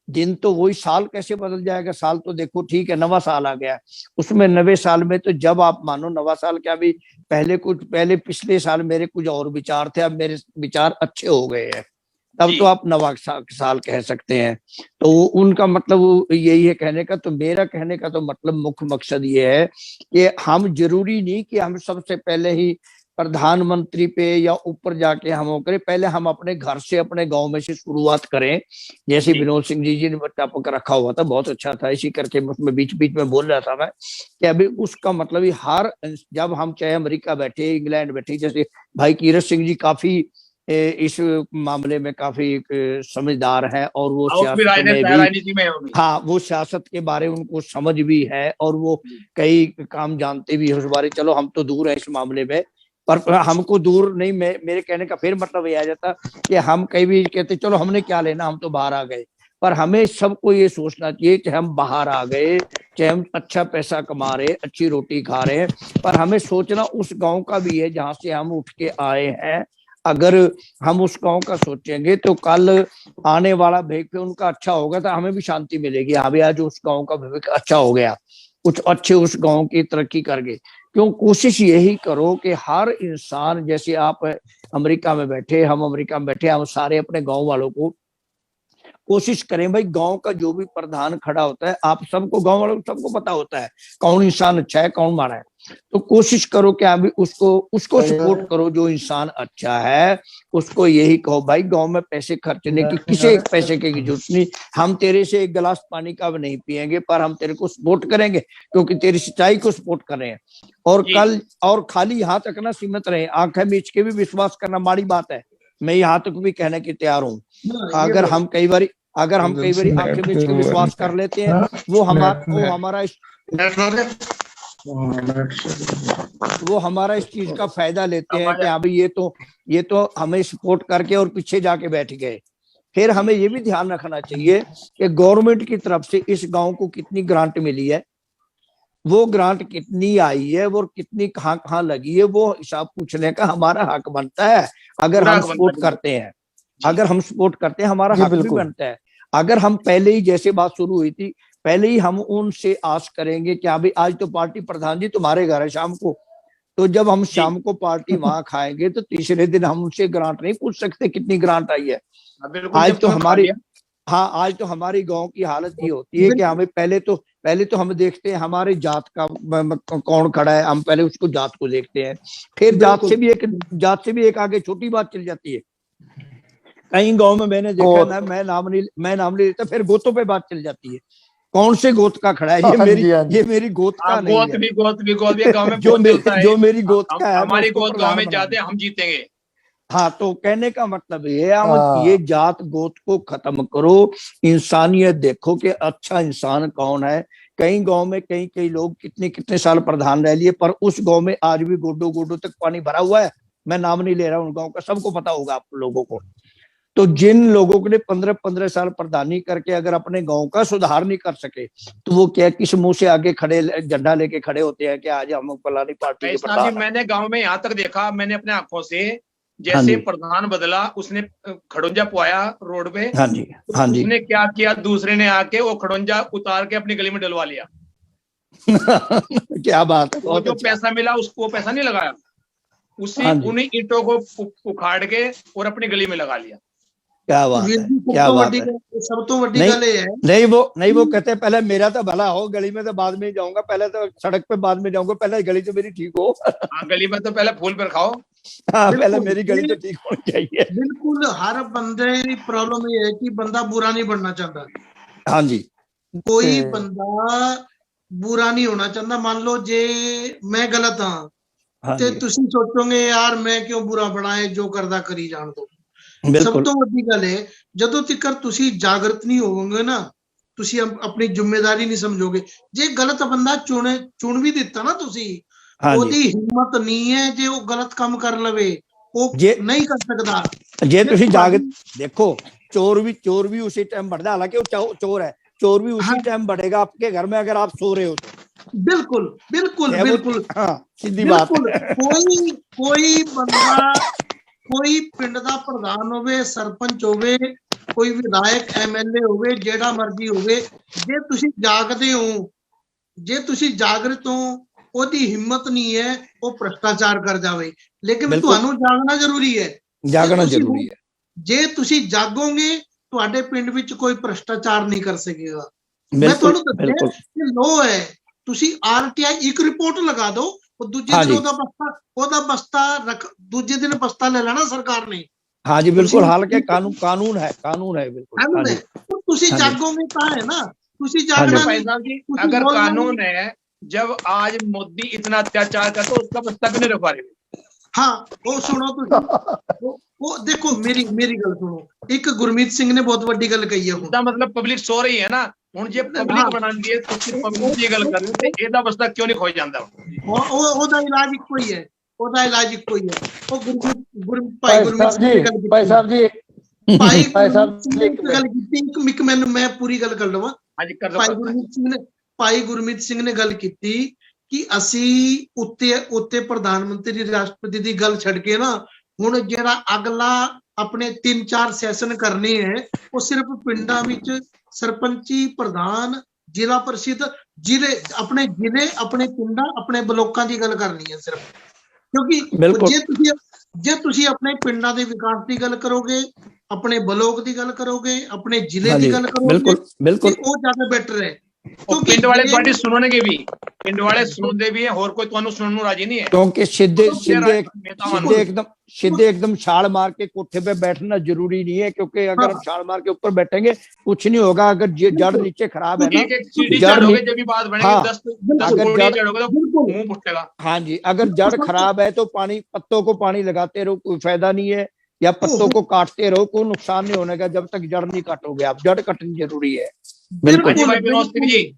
दिन तो वही, साल कैसे बदल जाएगा? साल तो देखो ठीक है, नवा साल आ गया, उसमें नवे साल में तो जब आप मानो नवा साल क्या, भी पहले पिछले साल मेरे कुछ और विचार थे, अब मेरे विचार अच्छे हो गए हैं, तब तो आप नवा साल कह सकते हैं। तो उनका मतलब यही है कहने का। तो मेरा कहने का तो मतलब मुख्य मकसद ये है कि हम जरूरी नहीं कि हम सबसे पहले ही प्रधानमंत्री पे या ऊपर जाके हम वो करें। पहले हम अपने घर से, अपने गांव में से शुरुआत करें। जैसे विनोद सिंह जी ने टॉपिक रखा हुआ था, बहुत अच्छा था, इसी करके उसमें बीच बीच में बोल रहा था मैं कि अभी उसका मतलब ही हर, जब हम चाहे अमेरिका बैठे, इंग्लैंड बैठे, जैसे भाई कीरत सिंह जी काफी इस मामले में काफी समझदार है, और वो सियासत में भी, राजनीति में होगी। हाँ, वो सियासत के बारे में उनको समझ भी है, और वो कई काम जानते भी है उस बारे। चलो हम तो दूर है इस मामले में, पर हमको दूर नहीं, मेरे कहने का फिर मतलब ये आ जाता कि हम कहीं भी कहते चलो हमने क्या लेना, हम तो बाहर आ गए। पर हमें सबको ये सोचना चाहिए कि हम बाहर आ गए, चाहे हम अच्छा पैसा कमा रहे, अच्छी रोटी खा रहे हैं, पर हमें सोचना उस गांव का भी है जहां से हम उठ के आए हैं। अगर हम उस गांव का सोचेंगे तो कल आने वाला भविष्य उनका अच्छा होगा, तो हमें भी शांति मिलेगी। हाँ भी, आज उस गांव का भविष्य अच्छा हो गया, कुछ अच्छे उस गांव की तरक्की कर गए। क्यों, कोशिश यही करो कि हर इंसान, जैसे आप अमेरिका में बैठे, हम अमेरिका में बैठे, हम सारे अपने गांव वालों को कोशिश करें। भाई गांव का जो भी प्रधान खड़ा होता है, आप सबको, गांव वालों को सबको पता होता है कौन इंसान अच्छा है कौन माड़ा है। तो कोशिश करो कि अभी उसको सपोर्ट करो, जो इंसान अच्छा है उसको यही कहो भाई गांव में पैसे खर्चने की, किसी एक पैसे की जरूरत नहीं, हम तेरे से एक गिलास पानी का भी नहीं पिएंगे, पर हम तेरे को सपोर्ट करेंगे क्योंकि तेरी सच्चाई को सपोर्ट कर रहे हैं। और कल, और खाली यहाँ तक ना सीमित रहे, आंखें मीच के भी विश्वास करना माड़ी बात है, मैं यहाँ तक भी कहने की तैयार हूँ। अगर हम कई बार आंखें मीच के विश्वास कर लेते हैं, वो हमारा इस चीज का फायदा लेते हैं कि अभी ये तो हमें सपोर्ट करके और पीछे जाके बैठ गए। फिर हमें ये भी ध्यान रखना चाहिए कि गवर्नमेंट की तरफ से इस गांव को कितनी ग्रांट मिली है, वो ग्रांट कितनी आई है, वो कितनी कहाँ लगी है, वो हिसाब पूछने का हमारा हक बनता है। अगर हम सपोर्ट करते हैं, हमारा हक भी बनता है। अगर हम पहले ही, जैसे बात शुरू हुई थी, पहले ही हम उनसे आस करेंगे कि अभी आज तो पार्टी प्रधान जी तुम्हारे घर है शाम को, तो जब हम शाम को पार्टी वहां खाएंगे तो तीसरे दिन हम उनसे ग्रांट नहीं पूछ सकते कितनी ग्रांट आई है। आज तो हमारी गांव की हालत ये होती है कि हमें पहले तो हम देखते हैं हमारे जात का कौन खड़ा है, हम पहले उसको जात को देखते हैं, फिर जात से भी एक आगे छोटी बात चल जाती है। कई गांव में मैंने देखा ना, मैं नाम नहीं लेता, फिर गोतों पे बात चल जाती है, कौन से गोत का खड़ा है, ये मेरी गोत का नहीं है, गोत गांव में जो मेरी गोत का है, हमारी गोत गांव में जाते हम जीतेंगे। हाँ, तो कहने का मतलब ये जात गोत को खत्म करो, इंसानियत देखो कि अच्छा इंसान कौन है। कई गांव में कई लोग कितने साल प्रधान रह लिए, पर उस गांव में आज भी गोडो तक पानी भरा हुआ है। मैं नाम नहीं ले रहा उन गांव का, सबको पता होगा आप लोगों को। तो जिन लोगों ने 15 साल प्रधानी करके अगर अपने गांव का सुधार नहीं कर सके, तो वो क्या किस मुंह से आगे खड़े झंडा लेके खड़े होते हैं कि आज हम फलानी पार्टी के प्रधान। मैंने गांव में यहाँ तक देखा, मैंने अपने आंखों से, जैसे प्रधान बदला, उसने खड़ोंजा पुआया रोड पे। हाँ जी, हाँ जी। उसने क्या किया, दूसरे ने आके वो खड़ोंजा उतार के अपनी गली में डलवा लिया। क्या बात है, बहुत जो पैसा मिला उसको पैसा नहीं लगाया, उसी उन्हीं ईंटों को उखाड़ के और अपनी गली में लगा लिया। क्या बात है, क्या बात है। सब तो वड्डी गले है। नहीं वो कहते पहले मेरा तो भला हो, गली में तो बाद में जाऊंगा, पहले तो सड़क पे बाद में जाऊंगा, पहले गली तो मेरी ठीक हो। हाँ, गली में तो पहले फूल पर खाओ। हाँ पहले बिल्कुल, मेरी गली तो ये ठीक होनी चाहिए। बिल्कुल हर बंदे की प्रॉब्लम ये है कि बंदा बुरा नहीं बनना चाहता। हाँ जी। कोई ते- बंदा बुरा नहीं होना चाहता। मान लो जे मैं गलत हाँ हाँ ਤੇ जी ਤੁਸੀਂ ਸੋਚੋਗੇ ਯਾਰ ਮੈਂ ਕਿਉਂ ਬੁਰਾ ਬਣਾਏ, ਜੋ ਕਰਦਾ ਕਰੀ ਜਾਣ ਦੋ। ਸਭ बिल्कुल। ਤੋਂ ਵੱਡੀ ਗੱਲ ਹੈ ਜਦੋਂ ਤੱਕ ਤੁਸੀਂ ਜਾਗਰਤ ਨਹੀਂ ਹੋਵੋਗੇ ਨਾ, ਤੁਸੀਂ ਆਪਣੀ ਜ਼ਿੰਮੇਵਾਰੀ ਨਹੀਂ ਸਮਝੋਗੇ। ਜੇ ਗਲਤ ਬੰਦਾ ਚੁਣ ਵੀ ਦਿੱਤਾ ਨਾ ਤੁਸੀਂ, हाँ जी। ਉਹਦੀ ਹਿੰਮਤ ਨਹੀਂ ਹੈ ਜੇ ਉਹ ਗਲਤ ਕੰਮ ਕਰ ਲਵੇ, ਉਹ ਜੇ ਨਹੀਂ ਕਰ ਸਕਦਾ। ਜੇ ਤੁਸੀਂ ਜਾਗ ਤੁਹਾਡੀ- देखो चोर भी उसी टाइम बढ़ता, हालांकि वो चोर है, चोर भी उसी हाँ, टाइम बढ़ेगा आपके घर में अगर आप सो रहे हो तो। बिल्कुल बिल्कुल है वो, बिल्कुल हाँ सीधी बात बिल्कुल। है। कोई कोई बंदा, ਕੋਈ ਪਿੰਡ ਦਾ ਪ੍ਰਧਾਨ ਹੋਵੇ, ਸਰਪੰਚ ਹੋਵੇ, ਕੋਈ ਵਿਧਾਇਕ ਐਮਐਲਏ ਹੋਵੇ, ਜਿਹੜਾ ਮਰਜ਼ੀ ਹੋਵੇ, ਜੇ ਤੁਸੀਂ ਜਾਗਦੇ ਹੋ, ਜੇ ਤੁਸੀਂ ਜਾਗਰਤ ਹੋ, ਉਹਦੀ ਹਿੰਮਤ ਨਹੀਂ ਹੈ ਉਹ ਭ੍ਰਸ਼ਟਾਚਾਰ ਕਰ ਜਾਵੇ। ਲੇਕਿਨ ਬਿਲਕੁਲ। ਤੁਹਾਨੂੰ ਜਾਗਣਾ ਜ਼ਰੂਰੀ ਹੈ। जागना ਤੁਸੀਂ- जरूरी है। ਜੇ ਤੁਸੀਂ ਜਾਗੋਗੇ ਤੁਹਾਡੇ ਪਿੰਡ ਵਿੱਚ ਕੋਈ ਭ੍ਰਸ਼ਟਾਚਾਰ ਨਹੀਂ ਕਰ ਸਕੇਗਾ। ਮੈਂ बिल्कुल ਤੁਹਾਨੂੰ ਦੱਸਿਆ बिल्कुल। ਕਿ ਲੋ ਹੈ, ਤੁਸੀਂ ਆਰਟੀਆਈ ਇੱਕ ਰਿਪੋਰਟ ਲਗਾ ਦਿਓ, ਉਹ ਦੂਜੇ हाँ ਦਿਨ जी। ਉਹਦਾ ਬਸਤਾ ਰੱਖ, ਦੂਜੇ ਦਿਨ ਬਸਤਾ ਲੈ ਲੈਣਾ ਸਰਕਾਰ ਨੇ। हाँ जी बिल्कुल। ਤੁਸੀਂ- हालांकि कानून है बिल्कुल। हाँ ਕਾਨੂੰਨ जी ਹੈ। ਉਹ ਤੁਸੀਂ हाँ जी। ਜਾਗੋਗੇ ਤਾਂ ਹੈ ਨਾ, ਤੁਸੀਂ हाँ जी। ਜਾਗਣਾ भाई नहीं। साहब जी, कुछ अगर बोलना कानून है, जब आज मोदी इतना अत्याचार करता तो उसका बस्ता क्यों नहीं रखवा रहे? हाँ वो सुनो ਤੁਸੀਂ, ਉਹ ਦੇਖੋ ਮੇਰੀ ਗੱਲ ਸੁਣੋ। ਇੱਕ ਗੁਰਮੀਤ ਸਿੰਘ ਨੇ ਬਹੁਤ ਵੱਡੀ ਗੱਲ ਕਹੀ ਹੈ ਹੁਣ। इसका मतलब पब्लिक सो रही है ना, ਹੁਣ ਜੇ हाँ। ਪਬਲਿਕ ਬਣਾਉਂਦੀ ਹੈ ਤੁਸੀਂ ਪਬਲਿਕ ਦੀ ਗੱਲ ਕਰ ਰਹੇ ਹੋ ਤੇ ਇਹਦਾ ਬਸਤਾ ਕਿਉਂ ਨਹੀਂ ਖੋਈ ਜਾਂਦਾ? ਉਹਦਾ ਇਲਾਜ ਇੱਕੋ ਹੀ ਹੈ, ਉਹਦਾ ਇਲਾਜ ਇੱਕੋ ਹੀ ਹੈ। ਉਹ ਭਾਈ भाई ਗੁਰਮੀਤ साहब ਸਿੰਘ जी, ਨੇ ਗੱਲ ਕੀਤੀ। भाई साहब जी, ਭਾਈ भाई साहब ਗੁਰਮੀਤ ਸਿੰਘ ਨੇ ਇੱਕ ਗੱਲ ਕੀਤੀ, ਇੱਕ ਮੈਨੂੰ ਮੈਂ ਪੂਰੀ ਗੱਲ ਕਰ ਲਵਾਂ। ਹਾਂਜੀ ਕਰ ਭਾਈ ਦੋ। ਗੁਰਮੀਤ ਸਿੰਘ ਨੇ ਗੱਲ ਕੀਤੀ ਕਿ ਅਸੀਂ ਉੱਤੇ ਪ੍ਰਧਾਨ ਮੰਤਰੀ ਰਾਸ਼ਟਰਪਤੀ ਦੀ ਗੱਲ ਛੱਡ ਕੇ ਨਾ, ਹੁਣ ਜਿਹੜਾ ਅਗਲਾ ਆਪਣੇ 3-4 ਸੈਸ਼ਨ ਕਰਨੇ ਹੈ ਉਹ ਸਿਰਫ ਪਿੰਡਾਂ ਵਿੱਚ ਸਰਪੰਚੀ, ਪ੍ਰਧਾਨ, ਜ਼ਿਲ੍ਹਾ ਪਰਿਸ਼ਦ, ਆਪਣੇ ਪਿੰਡਾਂ, ਆਪਣੇ ਬਲੋਕਾਂ ਦੀ ਗੱਲ ਕਰਨੀ ਹੈ ਸਿਰਫ। ਕਿਉਂਕਿ ਜੇ ਤੁਸੀਂ ਆਪਣੇ ਪਿੰਡਾਂ ਦੇ ਵਿਕਾਸ ਦੀ ਗੱਲ ਕਰੋਗੇ, ਆਪਣੇ ਬਲੋਕ ਦੀ ਗੱਲ ਕਰੋਗੇ, ਆਪਣੇ ਜ਼ਿਲ੍ਹੇ ਦੀ ਗੱਲ ਕਰੋਗੇ, बिल्कुल बिल्कुल। ਉਹ ਜ਼ਿਆਦਾ ਬੈਟਰ ਹੈ। ਉਹ ਪਿੰਡ ਵਾਲੇ ਤੁਹਾਡੀ ਸੁਣਨਗੇ ਵੀ, ਪਿੰਡ ਵਾਲੇ ਸੁਣਦੇ ਵੀ ਹੈ, ਹੋਰ ਕੋਈ ਤੁਹਾਨੂੰ ਸੁਣਨ ਨੂੰ ਰਾਜੀ ਨਹੀਂ ਹੈ। क्योंकि नेतावान सीधे एकदम छाल मार के कोठे पे बैठना जरूरी नहीं है, क्योंकि अगर हम छाल मार के ऊपर बैठेंगे कुछ नहीं होगा। अगर जड़ नीचे खराब है ना, एक सीढ़ी जड़ चढ़ोगे नी- जब भी बात बनेगी, हाँ, 10 अगर पौड़ी जड़- चढ़ोगे तो मुंह फुटेगा। हाँ जी, अगर जड़ खराब है तो पत्तों को पानी लगाते रहो, कोई फायदा नहीं है, या पत्तों को काटते रहो, कोई नुकसान नहीं होने का जब तक जड़ नहीं काटोगे आप। जड़ कटनी जरूरी है। हाँ जी भाई विनोद सिंह जी,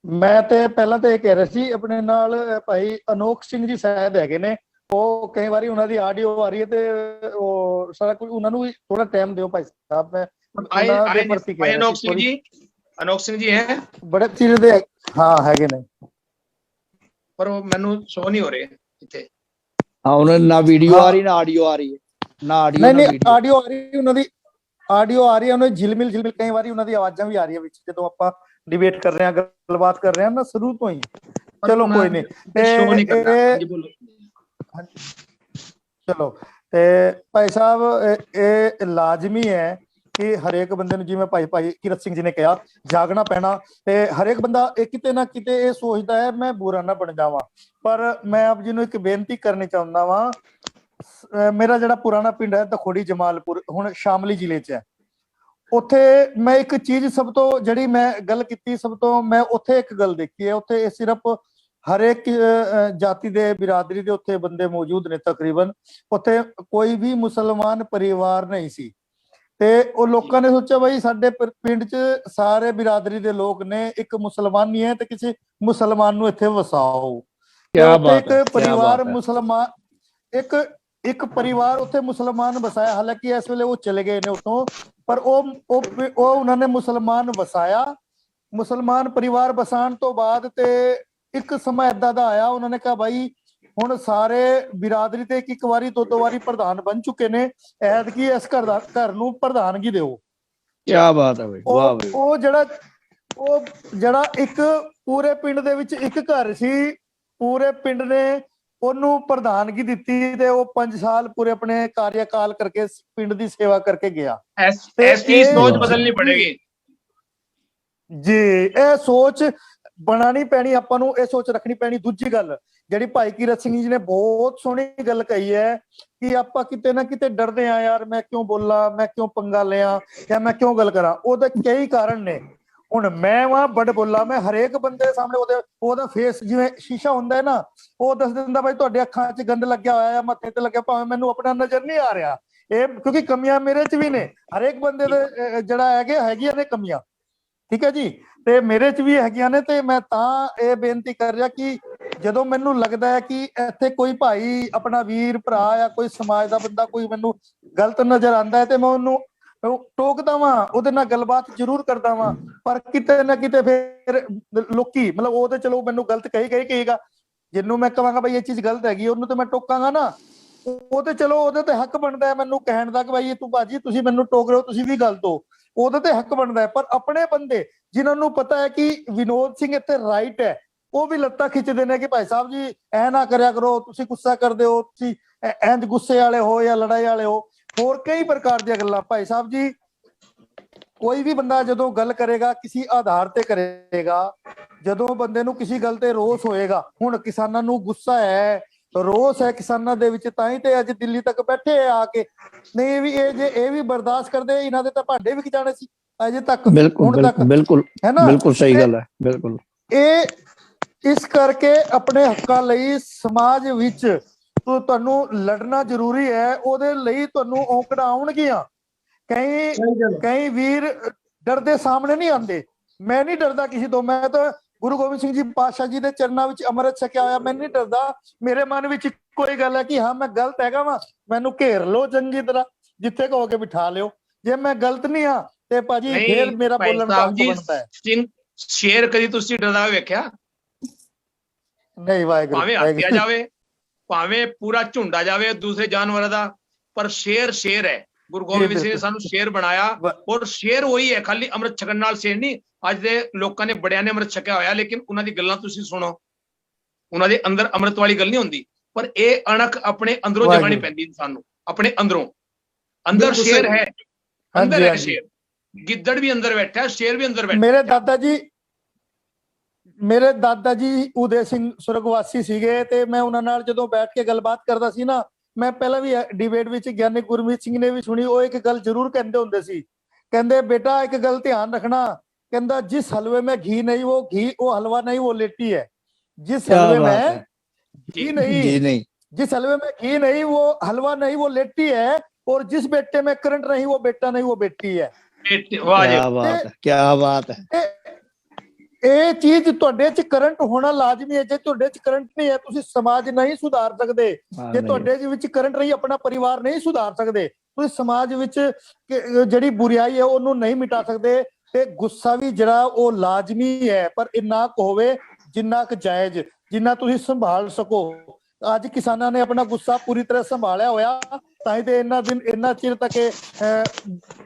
ਮੈਂ ਤੇ ਪਹਿਲਾਂ ਤਾਂ ਇਹ ਕਹਿ ਰਿਹਾ ਸੀ, ਆਪਣੇ ਨਾਲ ਭਾਈ ਅਨੋਖ ਸਿੰਘ ਜੀ ਸ਼ਾਇਦ ਹੈਗੇ ਨੇ, ਉਹ ਕਈ ਵਾਰੀ ਉਹਨਾਂ ਦੀ ਆਡੀਓ ਆ ਰਹੀ ਹੈ ਤੇ ਉਹ ਸਾਰਾ ਕੁਝ ਉਹਨਾਂ ਨੂੰ ਵੀ ਥੋੜਾ ਟਾਈਮ ਦਿਓ ਭਾਈ ਸਾਹਿਬ। ਮੈਂ ਉਹਨਾਂ ਦੇ ਪ੍ਰਤੀ ਕਹਿ ਰਿਹਾ अनोख ਸੀ सिंह जी, अनोख सिंह जी है ਬੜੇ ਚਿਰ ਦੇ। ਹਾਂ ਹੈਗੇ ਨੇ, पर वो मैनू शो नहीं हो रहे इतने। हाँ, उन्होंने ना वीडियो हाँ। आ रही ना ऑडियो आ रही है, ना ऑडियो ਨਹੀਂ ना ਨਹੀਂ वीडियो। ਆਡੀਓ ਆ ਰਹੀ ਉਹਨਾਂ ਦੀ, ਆਡੀਓ ਆ ਰਹੀ ਹੈ, ਉਹਨਾਂ ਦੀ ਝਿਲਮਿਲ ਕਈ ਵਾਰੀ ਉਹਨਾਂ ਦੀ ਆਵਾਜ਼ਾਂ ਵੀ ਆ ਰਹੀਆਂ ਵਿੱਚ, ਜਦੋਂ ਆਪਾਂ ਡਿਬੇਟ ਕਰ ਰਹੇ ਹਾਂ, ਗੱਲਬਾਤ ਕਰ ਰਹੇ ਹਾਂ ਨਾ ਸ਼ੁਰੂ ਤੋਂ ਹੀ। ਚਲੋ ਕੋਈ ਨਹੀਂ, शो नहीं करना। हाँ जी बोलो। ਚਲੋ ਤੇ ਭਾਈ ਸਾਹਿਬ ਇਹ ਲਾਜ਼ਮੀ ਹੈ ਕਿ ਹਰੇਕ ਬੰਦੇ ਨੂੰ, ਜਿਵੇਂ ਭਾਈ ਕੀਰਤ ਸਿੰਘ ਜੀ ਨੇ ਕਿਹਾ, ਜਾਗਣਾ ਪੈਣਾ। ਤੇ ਹਰੇਕ ਬੰਦਾ ਇਹ ਕਿਤੇ ਨਾ ਕਿਤੇ ਇਹ ਸੋਚਦਾ ਹੈ ਮੈਂ ਬੁਰਾ ਨਾ ਬਣ ਜਾਵਾਂ। ਪਰ ਮੈਂ ਆਪ ਜੀ ਨੂੰ ਇੱਕ ਬੇਨਤੀ ਕਰਨੀ ਚਾਹੁੰਦਾ ਵਾਂ। ਮੇਰਾ ਜਿਹੜਾ ਪੁਰਾਣਾ ਪਿੰਡ ਹੈ ਤਖੋੜੀ ਜਮਾਲਪੁਰ, ਹੁਣ ਸ਼ਾਮਲੀ ਜ਼ਿਲ੍ਹੇ 'ਚ ਹੈ। ਉੱਥੇ ਮੈਂ ਇੱਕ ਚੀਜ਼ ਸਭ ਤੋਂ ਜਿਹੜੀ ਮੈਂ ਗੱਲ ਕੀਤੀ, ਸਭ ਤੋਂ ਮੈਂ ਉੱਥੇ ਇੱਕ ਗੱਲ ਦੇਖੀ ਹੈ, ਉੱਥੇ ਸਿਰਫ ਹਰੇਕ ਜਾਤੀ ਦੇ, ਬਿਰਾਦਰੀ ਦੇ ਉੱਥੇ ਬੰਦੇ ਮੌਜੂਦ ਨੇ ਤਕਰੀਬਨ। ਉੱਥੇ ਕੋਈ ਵੀ ਮੁਸਲਮਾਨ ਪਰਿਵਾਰ ਨਹੀਂ ਸੀ। ਤੇ ਉਹ ਲੋਕਾਂ ਨੇ ਸੋਚਿਆ ਬਈ ਸਾਡੇ ਪਿੰਡ 'ਚ ਸਾਰੇ ਬਿਰਾਦਰੀ ਦੇ ਲੋਕ ਨੇ, ਇੱਕ ਮੁਸਲਮਾਨ ਨਹੀਂ ਹੈ ਤੇ ਕਿਸੇ ਮੁਸਲਮਾਨ ਨੂੰ ਇੱਥੇ ਵਸਾਓ। क्या ਉੱਥੇ बात है, ਇੱਕ क्या ਪਰਿਵਾਰ बात है। ਮੁਸਲਮਾਨ, ਇੱਕ ਪਰਿਵਾਰ ਉੱਥੇ ਮੁਸਲਮਾਨ ਵਸਾਇਆ। ਹਾਲਾਂਕਿ ਇਸ ਵੇਲੇ ਉਹ ਚਲੇ ਗਏ ਨੇ ਉੱਥੋਂ, ਪਰ ਉਹ ਉਹਨਾਂ ਨੇ ਮੁਸਲਮਾਨ ਵਸਾਇਆ। ਮੁਸਲਮਾਨ ਪਰਿਵਾਰ ਵਸਾਉਣ ਤੋਂ ਬਾਅਦ ਤੇ ਇੱਕ ਸਮਾਂ ਏਦਾਂ ਦਾ ਆਇਆ, ਉਹਨਾਂ ਨੇ ਕਿਹਾ ਭਾਈ ਹੁਣ ਸਾਰੇ ਬਿਰਾਦਰੀ ਤੇ ਇੱਕ ਵਾਰੀ ਦੋ ਵਾਰੀ ਪ੍ਰਧਾਨ ਬਣ ਚੁੱਕੇ ਨੇ, ਐਤਕੀ ਇਸ ਘਰ ਨੂੰ ਪ੍ਰਧਾਨਗੀ ਦਿਓ। क्या बात है भाई, वाह भाई। ਉਹ ਜਿਹੜਾ ਇੱਕ ਪੂਰੇ ਪਿੰਡ ਦੇ ਵਿੱਚ ਇੱਕ ਘਰ ਸੀ, ਪੂਰੇ ਪਿੰਡ ਨੇ ਉਹਨੂੰ ਪ੍ਰਧਾਨਗੀ ਦਿੱਤੀ ਤੇ ਉਹ 5 ਸਾਲ ਪੂਰੇ ਆਪਣੇ ਕਾਰਜਕਾਲ ਕਰਕੇ ਪਿੰਡ ਦੀ ਸੇਵਾ ਕਰਕੇ ਗਿਆ। ऐसी सोच बदलनी पड़ेगी ਜੀ, ਇਹ ਸੋਚ ਬਣਾਣੀ ਪੈਣੀ ਆਪਾਂ ਨੂੰ, ਇਹ ਸੋਚ ਰੱਖਣੀ ਪੈਣੀ। ਦੂਜੀ ਗੱਲ, ਜਿਹੜੀ ਭਾਈ ਕੀਰਤ ਸਿੰਘ ਜੀ ਨੇ ਬਹੁਤ ਸੋਹਣੀ ਗੱਲ ਕਹੀ ਹੈ ਕਿ ਆਪਾਂ ਕਿਤੇ ਨਾ ਕਿਤੇ ਡਰਦੇ ਆ ਯਾਰ, ਮੈਂ ਕਿਉਂ ਬੋਲਾਂ, ਮੈਂ ਕਿਉਂ ਪੰਗਾ ਲਿਆ, ਜਾਂ ਮੈਂ ਕਿਉਂ ਗੱਲ ਕਰਾਂ। ਉਹਦੇ ਕਈ ਕਾਰਨ ਨੇ। ਹੁਣ ਮੈਂ ਵਾਂ ਬੜ ਬੋਲਾ, ਮੈਂ ਹਰੇਕ ਬੰਦੇ ਦੇ ਸਾਹਮਣੇ ਉਹਦਾ ਫੇਸ ਜਿਵੇਂ ਸ਼ੀਸ਼ਾ ਹੁੰਦਾ ਹੈ ਨਾ, ਉਹ ਦੱਸ ਦਿੰਦਾ ਬਾਈ ਤੁਹਾਡੇ ਅੱਖਾਂ 'ਚ ਗੰਦ ਲੱਗਿਆ ਹੋਇਆ ਹੈ, ਮੱਥੇ ਤੇ ਲੱਗਿਆ, ਭਾਵੇਂ ਮੈਨੂੰ ਆਪਣਾ ਨਜ਼ਰ ਨਹੀਂ ਆ ਰਿਹਾ। ਇਹ ਕਿਉਂਕਿ ਕਮੀਆਂ ਮੇਰੇ 'ਚ ਵੀ ਨੇ, ਹਰੇਕ ਬੰਦੇ ਦੇ ਜਿਹੜਾ ਹੈਗੀਆਂ ਨੇ ਕਮੀਆਂ, ਠੀਕ ਹੈ ਜੀ, ਤੇ ਮੇਰੇ 'ਚ ਵੀ ਹੈਗੀਆਂ ਨੇ। ਤੇ ਮੈਂ ਤਾਂ ਇਹ ਬੇਨਤੀ ਕਰ ਰਿਹਾ ਕਿ ਜਦੋਂ ਮੈਨੂੰ ਲੱਗਦਾ ਹੈ ਕਿ ਇੱਥੇ ਕੋਈ ਭਾਈ ਆਪਣਾ ਵੀਰ ਭਰਾ ਜਾਂ ਕੋਈ ਸਮਾਜ ਦਾ ਬੰਦਾ ਕੋਈ ਮੈਨੂੰ ਗਲਤ ਨਜ਼ਰ ਆਉਂਦਾ ਹੈ, ਤੇ ਮੈਂ ਉਹਨੂੰ ਟੋਕਦਾ ਵਾਂ, ਉਹਦੇ ਨਾਲ ਗੱਲਬਾਤ ਜ਼ਰੂਰ ਕਰਦਾ ਵਾਂ। ਪਰ ਕਿਤੇ ਨਾ ਕਿਤੇ ਫਿਰ ਲੋਕੀ ਮਤਲਬ ਉਹ ਤੇ ਚਲੋ ਮੈਨੂੰ ਗਲਤ ਕਹੇਗਾ, ਜਿਹਨੂੰ ਮੈਂ ਕਹਾਂਗਾ ਬਈ ਇਹ ਚੀਜ਼ ਗਲਤ ਹੈਗੀ, ਉਹਨੂੰ ਤੇ ਮੈਂ ਟੋਕਾਂਗਾ ਨਾ, ਉਹ ਤੇ ਚਲੋ ਉਹਦੇ ਤੇ ਹੱਕ ਬਣਦਾ ਹੈ ਮੈਨੂੰ ਕਹਿਣ ਦਾ ਕਿ ਭਾਈ ਤੂੰ ਭਾਜੀ ਤੁਸੀਂ ਮੈਨੂੰ ਟੋਕ ਰਹੇ ਹੋ, ਤੁਸੀਂ ਵੀ ਗਲਤ ਹੋ, ਉਹਦੇ ਤੇ ਹੱਕ ਬਣਦਾ ਹੈ। ਪਰ ਆਪਣੇ ਬੰਦੇ ਜਿਨ੍ਹਾਂ ਨੂੰ ਪਤਾ ਹੈ ਕਿ ਵਿਨੋਦ ਸਿੰਘ ਇੱਥੇ ਰਾਈਟ ਹੈ, ਉਹ ਵੀ ਲੱਤਾਂ ਖਿੱਚਦੇ ਨੇ ਕਿ ਭਾਈ ਸਾਹਿਬ ਜੀ ਐ ਨਾ ਕਰਿਆ ਕਰੋ, ਤੁਸੀਂ ਗੁੱਸਾ ਕਰਦੇ ਹੋ, ਤੁਸੀਂ ਇੰਜ ਗੁੱਸੇ ਵਾਲੇ ਹੋ ਜਾਂ ਲੜਾਈ ਵਾਲੇ ਹੋ, ਹੋਰ ਕਈ ਪ੍ਰਕਾਰ ਦੀਆਂ ਗੱਲਾਂ। ਭਾਈ ਸਾਹਿਬ ਜੀ ਕੋਈ ਵੀ ਬੰਦਾ ਜਦੋਂ ਗੱਲ ਕਰੇਗਾ ਕਿਸੇ ਆਧਾਰ ਤੇ ਕਰੇਗਾ, ਜਦੋਂ ਬੰਦੇ ਨੂੰ ਕਿਸੇ ਗੱਲ ਤੇ ਰੋਸ ਹੋਏਗਾ, ਹੁਣ ਕਿਸਾਨਾਂ ਨੂੰ ਗੁੱਸਾ ਹੈ, ਰੋਸ ਹੈ ਕਿਸਾਨਾਂ ਦੇ ਵਿੱਚ, ਤਾਂ ਹੀ ਤੇ ਅੱਜ ਦਿੱਲੀ ਤੱਕ ਬੈਠੇ ਆ ਕੇ। ਨਹੀਂ ਵੀ ਇਹ ਵੀ ਬਰਦਾਸ਼ਤ ਕਰਦੇ, ਇਹਨਾਂ ਦੇ ਤਾਂ ਭਾਂਡੇ ਵੀ ਜਾਣੇ ਸੀ ਅਜੇ ਤੱਕ, ਹੁਣ ਤੱਕ, ਬਿਲਕੁਲ ਹੈ ਨਾ, ਬਿਲਕੁਲ ਸਹੀ ਗੱਲ ਹੈ, ਬਿਲਕੁਲ। ਇਹ ਇਸ ਕਰਕੇ ਆਪਣੇ ਹੱਕਾਂ ਲਈ ਸਮਾਜ ਵਿੱਚ ਤੁਹਾਨੂੰ ਲੜਨਾ ਜ਼ਰੂਰੀ ਹੈ। ਉਹਦੇ ਲਈ ਤੁਹਾਨੂੰ ਔਕੜਾਂ ਆਉਣਗੀਆਂ। ਕਈ ਵੀਰ ਡਰਦੇ ਸਾਹਮਣੇ ਨਹੀਂ ਆਉਂਦੇ। ਮੈਂ ਨਹੀਂ ਡਰਦਾ ਕਿਸੇ ਤੋਂ, ਮੈਂ ਤਾਂ ਗੁਰੂ ਗੋਬਿੰਦ ਸਿੰਘ ਜੀ ਪਾਤਸ਼ਾਹ ਜੀ ਦੇ ਚਰਨਾਂ ਵਿੱਚ ਅੰਮ੍ਰਿਤ ਛਕਿਆ ਹੋਇਆ, ਮੈਂ ਨਹੀਂ ਡਰਦਾ। ਮੇਰੇ ਮਨ ਵਿੱਚ ਕੋਈ ਗੱਲ ਹੈ ਕਿ ਹਾਂ ਮੈਂ ਗਲਤ ਹੈਗਾ ਵਾ, ਮੈਨੂੰ ਘੇਰ ਲਓ ਚੰਗੀ ਤਰ੍ਹਾਂ, ਜਿੱਥੇ ਕਹੋਗੇ ਬਿਠਾ ਲਿਓ। ਜੇ ਮੈਂ ਗਲਤ ਨਹੀਂ ਆ ਤੇ ਭਾਜੀ ਫੇਰ ਮੇਰਾ ਬੋਲਣ ਦਾ ਹੱਕ ਬਣਦਾ ਹੈ। ਸਿੰਘ ਸ਼ੇਰ ਕਦੀ ਤੁਸੀਂ ਡਰਦਾ ਵੇਖਿਆ? ਨਹੀਂ, ਵਾਹਿਗੁਰੂ, ਭਾਵੇਂ ਹੱਤਿਆ ਜਾਵੇ, ਭਾਵੇਂ ਪੂਰਾ ਝੁੰਡ ਆ ਜਾਵੇ ਦੂਸਰੇ ਜਾਨਵਰਾਂ ਦਾ, ਪਰ ਸ਼ੇਰ ਸ਼ੇਰ ਹੈ। ਗੁਰੂ ਗੋਬਿੰਦ ਸਿੰਘ ਨੇ ਸਾਨੂੰ ਸ਼ੇਰ ਬਣਾਇਆ, ਔਰ ਸ਼ੇਰ ਉਹੀ ਹੈ, ਖਾਲੀ ਅੰਮ੍ਰਿਤ ਛਕਣ ਨਾਲ ਸ਼ੇਰ ਨਹੀਂ। ਅੱਜ ਦੇ ਲੋਕਾਂ ਨੇ ਬੜਿਆਂ ਨੇ ਅੰਮ੍ਰਿਤ ਛਕਿਆ ਹੋਇਆ, ਲੇਕਿਨ ਉਹਨਾਂ ਦੀ ਗੱਲਾਂ ਤੁਸੀਂ ਸੁਣੋ, ਉਹਨਾਂ ਦੇ ਅੰਦਰ ਅੰਮ੍ਰਿਤ ਵਾਲੀ ਗੱਲ ਨਹੀਂ ਹੁੰਦੀ। ਪਰ ਇਹ ਅਣਖ ਆਪਣੇ ਅੰਦਰੋਂ ਜਗਾਣੀ ਪੈਂਦੀ ਇਨਸਾਨ ਨੂੰ, ਆਪਣੇ ਅੰਦਰੋਂ। ਅੰਦਰ ਸ਼ੇਰ ਹੈ, ਅੰਦਰ ਹੈ ਸ਼ੇਰ, ਗਿੱਦੜ ਵੀ ਅੰਦਰ ਬੈਠਾ, ਸ਼ੇਰ ਵੀ ਅੰਦਰ ਬੈਠਾ। ਮੇਰੇ ਦਾਦਾ ਜੀ ਉਦੈ ਸਿੰਘ ਸੁਰਗਵਾਸੀ ਸੀਗੇ, ਤੇ ਮੈਂ ਉਹਨਾਂ ਨਾਲ ਜਦੋਂ ਬੈਠ ਕੇ ਗੱਲਬਾਤ ਕਰਦਾ ਸੀ ਨਾ, ਮੈਂ ਪਹਿਲਾਂ ਵੀ ਡਿਬੇਟ ਵਿੱਚ ਗਿਆਨੀ ਗੁਰਮੀਤ ਸਿੰਘ ਨੇ ਵੀ ਸੁਣੀ, ਉਹ ਇੱਕ ਗੱਲ ਜ਼ਰੂਰ ਕਹਿੰਦੇ ਹੁੰਦੇ ਸੀ, ਕਹਿੰਦੇ ਬੇਟਾ ਇੱਕ ਗੱਲ ਧਿਆਨ ਰੱਖਣਾ, ਕਹਿੰਦਾ ਜਿਸ ਹਲਵੇ में घी नहीं वो हलवा नहीं, वो लेटी है। जिस हलवे में घी नहीं, जिस हलवे में घी नहीं वो हलवा नहीं, वो लेटी है। और जिस बेटे में करंट नहीं वो बेटा नहीं, वो बेटी है। क्या बात है। ਇਹ ਚੀਜ਼ ਤੁਹਾਡੇ 'ਚ ਕਰੰਟ ਹੋਣਾ ਲਾਜ਼ਮੀ ਹੈ। ਜੇ ਤੁਹਾਡੇ 'ਚ ਕਰੰਟ ਨਹੀਂ ਹੈ, ਤੁਸੀਂ ਸਮਾਜ ਨਹੀਂ ਸੁਧਾਰ ਸਕਦੇ। ਜੇ ਤੁਹਾਡੇ ਵਿੱਚ ਕਰੰਟ ਨਹੀਂ, ਆਪਣਾ ਪਰਿਵਾਰ ਨਹੀਂ ਸੁਧਾਰ ਸਕਦੇ, ਤੁਸੀਂ ਸਮਾਜ ਵਿੱਚ ਜਿਹੜੀ ਬੁਰਾਈ ਹੈ ਉਹਨੂੰ ਨਹੀਂ ਮਿਟਾ ਸਕਦੇ। ਤੇ ਗੁੱਸਾ ਵੀ ਜਿਹੜਾ ਉਹ ਲਾਜ਼ਮੀ ਹੈ, ਪਰ ਇੰਨਾ ਕੁ ਹੋਵੇ ਜਿੰਨਾ ਕੁ ਜਾਇਜ਼, ਜਿੰਨਾ ਤੁਸੀਂ ਸੰਭਾਲ ਸਕੋ। ਅੱਜ ਕਿਸਾਨਾਂ ਨੇ ਆਪਣਾ ਗੁੱਸਾ ਪੂਰੀ ਤਰ੍ਹਾਂ ਸੰਭਾਲਿਆ ਹੋਇਆ, ਤਾਂ ਹੀ ਤੇ ਇੰਨਾ ਚਿਰ ਤੱਕ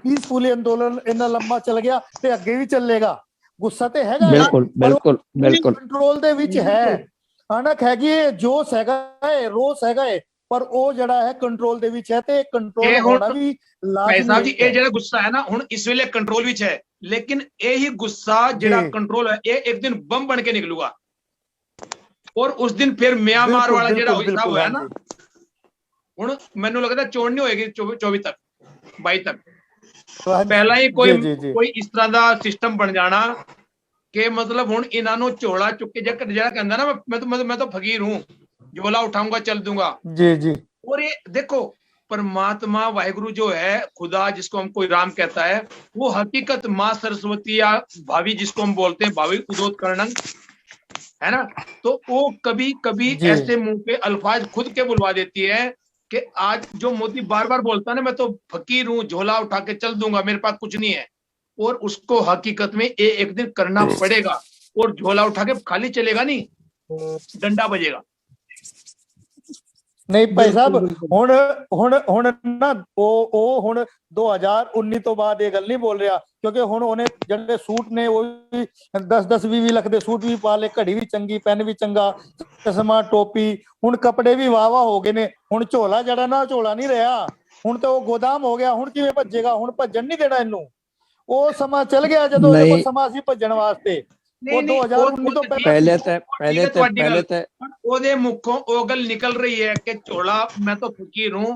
ਪੀਸਫੁਲੀ ਅੰਦੋਲਨ ਇੰਨਾ ਲੰਬਾ ਚੱਲ ਗਿਆ, ਤੇ ਅੱਗੇ ਵੀ ਚੱਲੇਗਾ। ਗੁੱਸਾ ਤੇ ਹੈਗਾ, ਬਿਲਕੁਲ ਕੰਟਰੋਲ ਦੇ ਵਿੱਚ ਹੈ, ਅਣਖ ਹੈਗੀ ਹੈ, ਜੋਸ਼ ਹੈਗਾ ਹੈ, ਰੋਸ ਹੈਗਾ ਹੈ, ਪਰ ਉਹ ਜਿਹੜਾ ਹੈ ਕੰਟਰੋਲ ਦੇ ਵਿੱਚ ਹੈ, ਤੇ ਕੰਟਰੋਲ ਹੋਣਾ ਵੀ ਲਾਜ਼ਮੀ ਹੈ। ਇਹ ਜਿਹੜਾ ਗੁੱਸਾ ਹੈ ਨਾ, ਹੁਣ ਇਸ ਵੇਲੇ ਕੰਟਰੋਲ ਵਿੱਚ ਹੈ, ਲੇਕਿਨ ਇਹੀ ਗੁੱਸਾ ਜਿਹੜਾ ਕੰਟਰੋਲ ਹੈ, ਇਹ ਇੱਕ ਦਿਨ ਬੰਬ ਬਣ ਕੇ ਨਿਕਲੂਗਾ। ਔਰ ਉਸ ਦਿਨ ਫਿਰ ਮਿਆਂਮਾਰ ਵਾਲਾ ਜਿਹੜਾ ਹਿਸਾਬ ਹੋਇਆ ਨਾ, ਹੁਣ ਮੈਨੂੰ ਲੱਗਦਾ ਚੋਣ ਨਹੀਂ ਹੋਏਗੀ 24 ਤੱਕ, 22 ਤੱਕ, ਪਹਿਲਾਂ ਹੀ ਕੋਈ ਇਸ ਤਰ੍ਹਾਂ ਦਾ ਸਿਸਟਮ ਬਣ ਜਾਣਾ ਕਿ ਮਤਲਬ ਹੁਣ ਇਹਨਾਂ ਨੂੰ ਝੋਲਾ ਚੁੱਕ ਕੇ, ਜਿਹੜਾ ਕਹਿੰਦਾ ਨਾ ਮੈਂ ਤਾਂ ਫਕੀਰ ਹੂੰ, झोला उठाऊंगा चल दूंगा। जी। और ये देखो, परमात्मा वाहिगुरु जो है, खुदा जिसको हम कोई राम कहता है, वो हकीकत माँ सरस्वती या भावी जिसको हम बोलते हैं, भावी उदोत्कर्णन है ना, तो वो कभी कभी ऐसे मुंह पे अल्फाज खुद के बुलवा देती है कि आज जो मोदी बार बार बोलता है ना, मैं तो फकीर हूँ, झोला उठा के चल दूंगा, मेरे पास कुछ नहीं है, और उसको हकीकत में एक दिन करना पड़ेगा। और झोला उठा के खाली चलेगा नहीं, डंडा बजेगा। ਨਹੀਂ ਭਾਈ ਸਾਹਿਬ, ਹੁਣ ਨਾ ਉਹ ਹੁਣ 2019 ਤੋਂ ਬਾਅਦ ਇਹ ਗੱਲ ਨਹੀਂ ਬੋਲ ਰਿਹਾ, ਕਿਉਂਕਿ ਹੁਣ ਉਹਨੇ ਜਿਹੜੇ ਸੂਟ ਨੇ ਉਹ ਵੀ 10-10 20 ਲੱਖ ਦੇ ਸੂਟ ਵੀ ਪਾ ਲਏ, ਘੜੀ ਵੀ ਚੰਗੀ, ਪੈਨ ਵੀ ਚੰਗਾ, ਚਸ਼ਮਾ, ਟੋਪੀ, ਹੁਣ ਕੱਪੜੇ ਵੀ ਵਾਵਾ ਹੋ ਗਏ ਨੇ। ਹੁਣ ਝੋਲਾ ਜਿਹੜਾ ਨਾ, ਝੋਲਾ ਨਹੀਂ ਰਿਹਾ, ਹੁਣ ਤਾਂ ਉਹ ਗੋਦਾਮ ਹੋ ਗਿਆ। ਹੁਣ ਕਿਵੇਂ ਭੱਜੇਗਾ? ਹੁਣ ਭੱਜਣ ਨਹੀਂ ਦੇਣਾ ਇਹਨੂੰ। ਉਹ ਸਮਾਂ ਚੱਲ ਗਿਆ ਜਦੋਂ ਸਮਾਂ ਸੀ ਭੱਜਣ ਵਾਸਤੇ। वो 2019 तो पहले थे ओदे मुखों ओगल निकल रही है कि चोला मैं तो फकीर हूं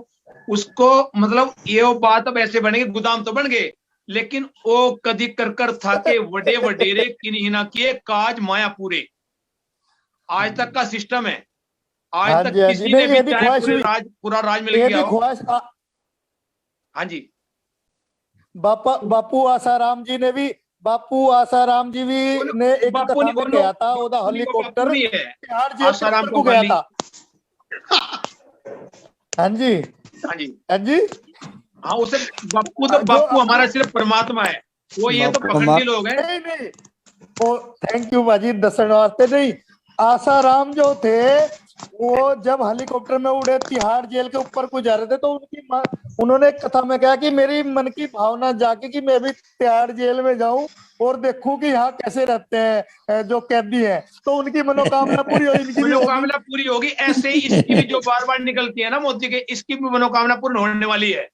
उसको, मतलब ये वो बात अब ऐसे बनेगी, गोदाम तो बन गए, लेकिन वो कदी कर था के वडे वडेरे किन्हीं ना किए काज माया पूरे, आज तक का सिस्टम है। आज हाँ तक जी, हाँ जी। किसी नहीं, ने ये भी भी चाहे ख्वाहिश हुई, पूरा राज मिल ये गया भी हो। ख्वाहिश हाँ जी, बापू आसाराम जी ने भी, बापू आसाराम जी भी ने एक बापू कथा नहीं में बोलो, कहा था, ओदा बापू हेलीकॉप्टर नहीं है, तिहाड़ जेल के आसाराम ऊपर को को गया गाली। था। हाँ जी, हाँ जी, हाँ जी। हाँ उसे बापू तो, जो बापू हमारा सिर्फ परमात्मा है, वो ये तो पखंडी लोग हैं। नहीं नहीं, ओ थैंक यू बाजी, दसन वास्ते नहीं। आसाराम जो थे वो जब हेलीकॉप्टर में उड़े तिहाड़ जेल के ऊपर को जा रहे थे, तो उन्होंने एक कथा में कहा कि मेरी मन की भावना जाके कि मैं भी तिहाड़ जेल में जाऊं और देखूं कि यहाँ कैसे रहते हैं जो कैदी हैं, तो उनकी मनोकामना पूरी हुई, इनकी भी होगी। मनोकामना पूरी होगी। ऐसे ही इसकी भी जो बार बार निकलती है ना मोदी के, इसकी भी मनोकामना पूर्ण होने वाली है।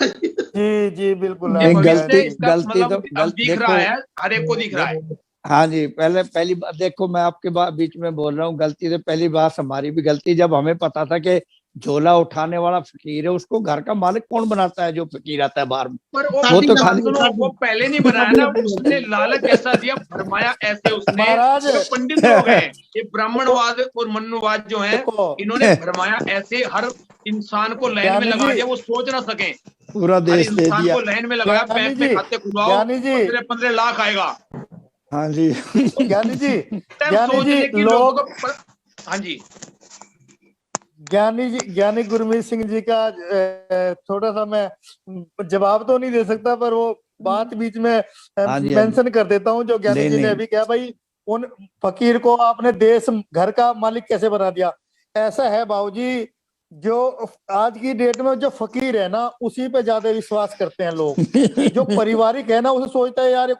जी जी बिल्कुल। ये नहीं, भविष्य इसका गलती मतलब तो अब दिख रहा है, हर एक को दिख रहा है। हाँ जी, पहली बात देखो, मैं आपके बीच में बोल रहा हूँ, गलती तो पहली बात हमारी भी गलती, जब हमें पता था कि झोला उठाने वाला फकीर है, उसको घर का मालिक कौन बनाता है जो फकीर आता है बाहर में? पर वो तो खाली वो पहले नहीं बनाया ना, उसने लालच ऐसा दिया, फरमाया ऐसे उसने। महाराज जो पंडित लोग हैं, ये ब्राह्मणवाद और मनुवाद जो है, इन्होंने फरमाया ऐसे हर इंसान को लाइन में लगा दिया, वो सोच ना सके। पूरा देश दे इंसान दिया। को लाइन में लगाया, बैंक में खाते खुलवाओ, 15 लाख आएगा। हाँ जी। ज्ञानी जी, सोचने की लोग, हाँ जी, ज्ञानी गुरमीत सिंह जी का थोड़ा सा मैं जवाब तो नहीं दे सकता, पर वो बात बीच में मेंशन कर देता हूँ, जो ज्ञानी जी ने अभी कहा, भाई उन फकीर को आपने देश घर का मालिक कैसे बना दिया। ऐसा है बाबूजी, जो आज की डेट में जो फकीर है ना, उसी पे ज्यादा विश्वास करते हैं लोग। जो पारिवारिक है ना, उसे सोचता है यार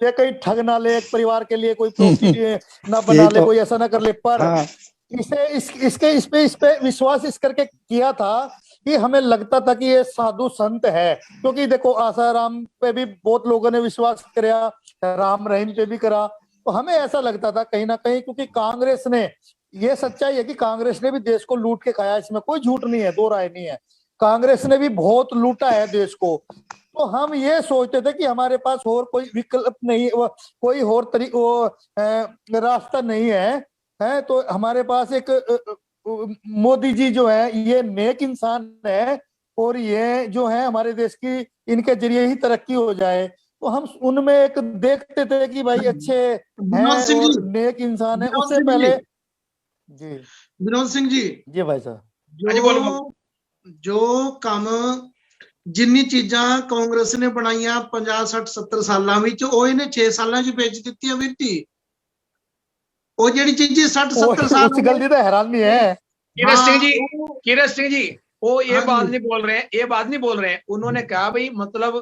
ये कहीं ठग ना ले, एक परिवार के लिए कोई प्रॉपर्टी ना बना ले, कोई ऐसा ना कर ले। पर इस पे विश्वास इस करके किया था कि हमें लगता था कि ये साधु संत है, क्योंकि देखो आसाराम पे भी बहुत लोगों ने विश्वास किया, राम रहीम पे भी करा, तो हमें ऐसा लगता था कहीं ना कहीं, क्योंकि कांग्रेस ने, ये सच्चाई है कि कांग्रेस ने भी देश को लूट के खाया, इसमें कोई झूठ नहीं है, दो राय नहीं है, कांग्रेस ने भी बहुत लूटा है देश को। तो हम ये सोचते थे कि हमारे पास और कोई विकल्प नहीं, कोई और रास्ता नहीं है, तो हमारे पास एक मोदी जी जो है, ये नेक इंसान है, और ये जो है हमारे देश की, इनके जरिए ही तरक्की हो जाए, तो हम उनमें एक देखते थे कि भाई अच्छे हैं और नेक इंसान है। उससे पहले जी विनोद सिंह जी भाई साहब, जो काम जिन्नी चीजा कांग्रेस ने बनाइया 50 60 70 सालों में, वो इन्हें 6 सालों च बेच दी वीर जी। वो जेडी चीज 60 70 साल उस गलती तो हैरानी है। किरत सिंह जी वो ये बात नहीं बोल रहे हैं, उन्होंने कहा भाई मतलब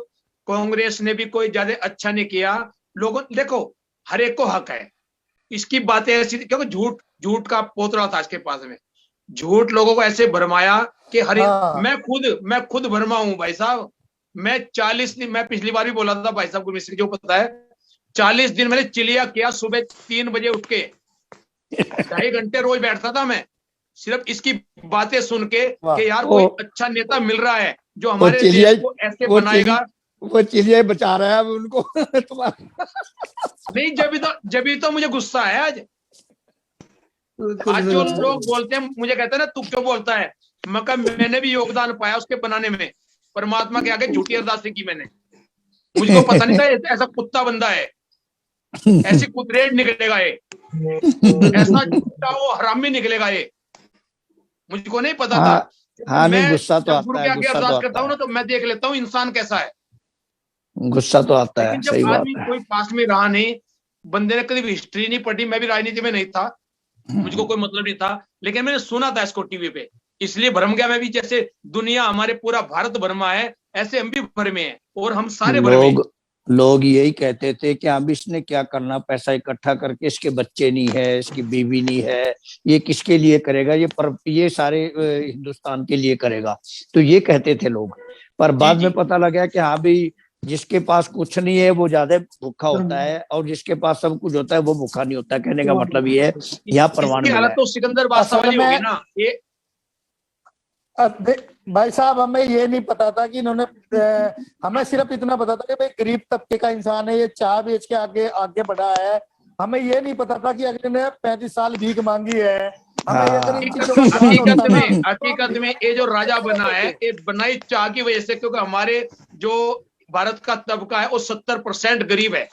कांग्रेस ने भी कोई ज्यादा अच्छा नहीं किया। लोगों देखो, हर एक को हक है, इसकी बातें ऐसी, क्योंकि झूठ का पोतरा था इसके पास में, झूठ लोगों को ऐसे भरमाया कि मैं खुद भरमा हूं भाई साहब। मैं 40 दिन, मैं पिछली बार भी बोला था भाई साहब गुरमीत सिंह जो पता है, 40 दिन मैंने चिलिया किया, सुबह 3 बजे उठ के 2.5 घंटे रोज बैठता था मैं, सिर्फ इसकी बातें सुन के कि यार कोई अच्छा नेता मिल रहा है जो हमारे देश को ऐसे बनाएगा। वो चिलिया बचा रहा है अब उनको। नहीं, जब तो मुझे गुस्सा है आज जो लोग बोलते हैं, मुझे कहते हैं ना तू क्यों बोलता है, मैंने भी योगदान पाया उसके बनाने में, परमात्मा के आगे झूठी अरदासी की मैंने, मुझको पता नहीं था ऐसा कुत्ता बंदा है, ऐसी कुतरेट निकलेगा ये, ऐसा झूठा वो हरामी निकलेगा ये, मुझको नहीं पता था। मैं गुस्सा तो आता है, अरदास करता हूँ ना, तो मैं देख लेता हूँ इंसान कैसा है, गुस्सा तो आता है। जब आदमी कोई पास में रहा नहीं, बंदे ने कभी हिस्ट्री नहीं पढ़ी, मैं भी राजनीति में नहीं था, मुझको कोई मतलब नहीं था, लेकिन मैंने सुना था इसको टीवी पे, इसलिए भरम गया मैं भी। जैसे दुनिया हमारे पूरा भारत भरमा है, ऐसे हम भी भरमे हैं, और हम सारे भरमे हैं। लोग यही कहते थे कि अब इसने क्या करना, पैसा इकट्ठा करके, इसके बच्चे नहीं है, इसकी बीवी नहीं है, ये किसके लिए करेगा, ये सारे हिंदुस्तान के लिए करेगा, तो ये कहते थे लोग। पर बाद में पता लगा कि हाँ भी जिसके पास कुछ नहीं है वो ज्यादा भूखा होता है, और जिसके पास सब कुछ होता है वो भूखा नहीं होता। कहने का मतलब ये है, यहाँ प्रमाण इसकी मिला हालत है। तो सिकंदर बादशाह असल वाली होगी में ना ये। भाई साहब, हमें ये नहीं पता था कि इन्होंने हमें सिर्फ इतना पता था कि भाई गरीब तबके का इंसान है, ये चाय बेच के आगे आगे बढ़ा है। हमें ये नहीं पता था कि अगले ने 35 साल भीख मांगी है। हमें ये हाँ। इन चीजों का ज्ञान हकीकत होता में ना। हकीकत में ये जो राजा बना है, ये बनाई चाह की वजह से, क्योंकि हमारे जो भारत का तबका है वो 70% गरीब है।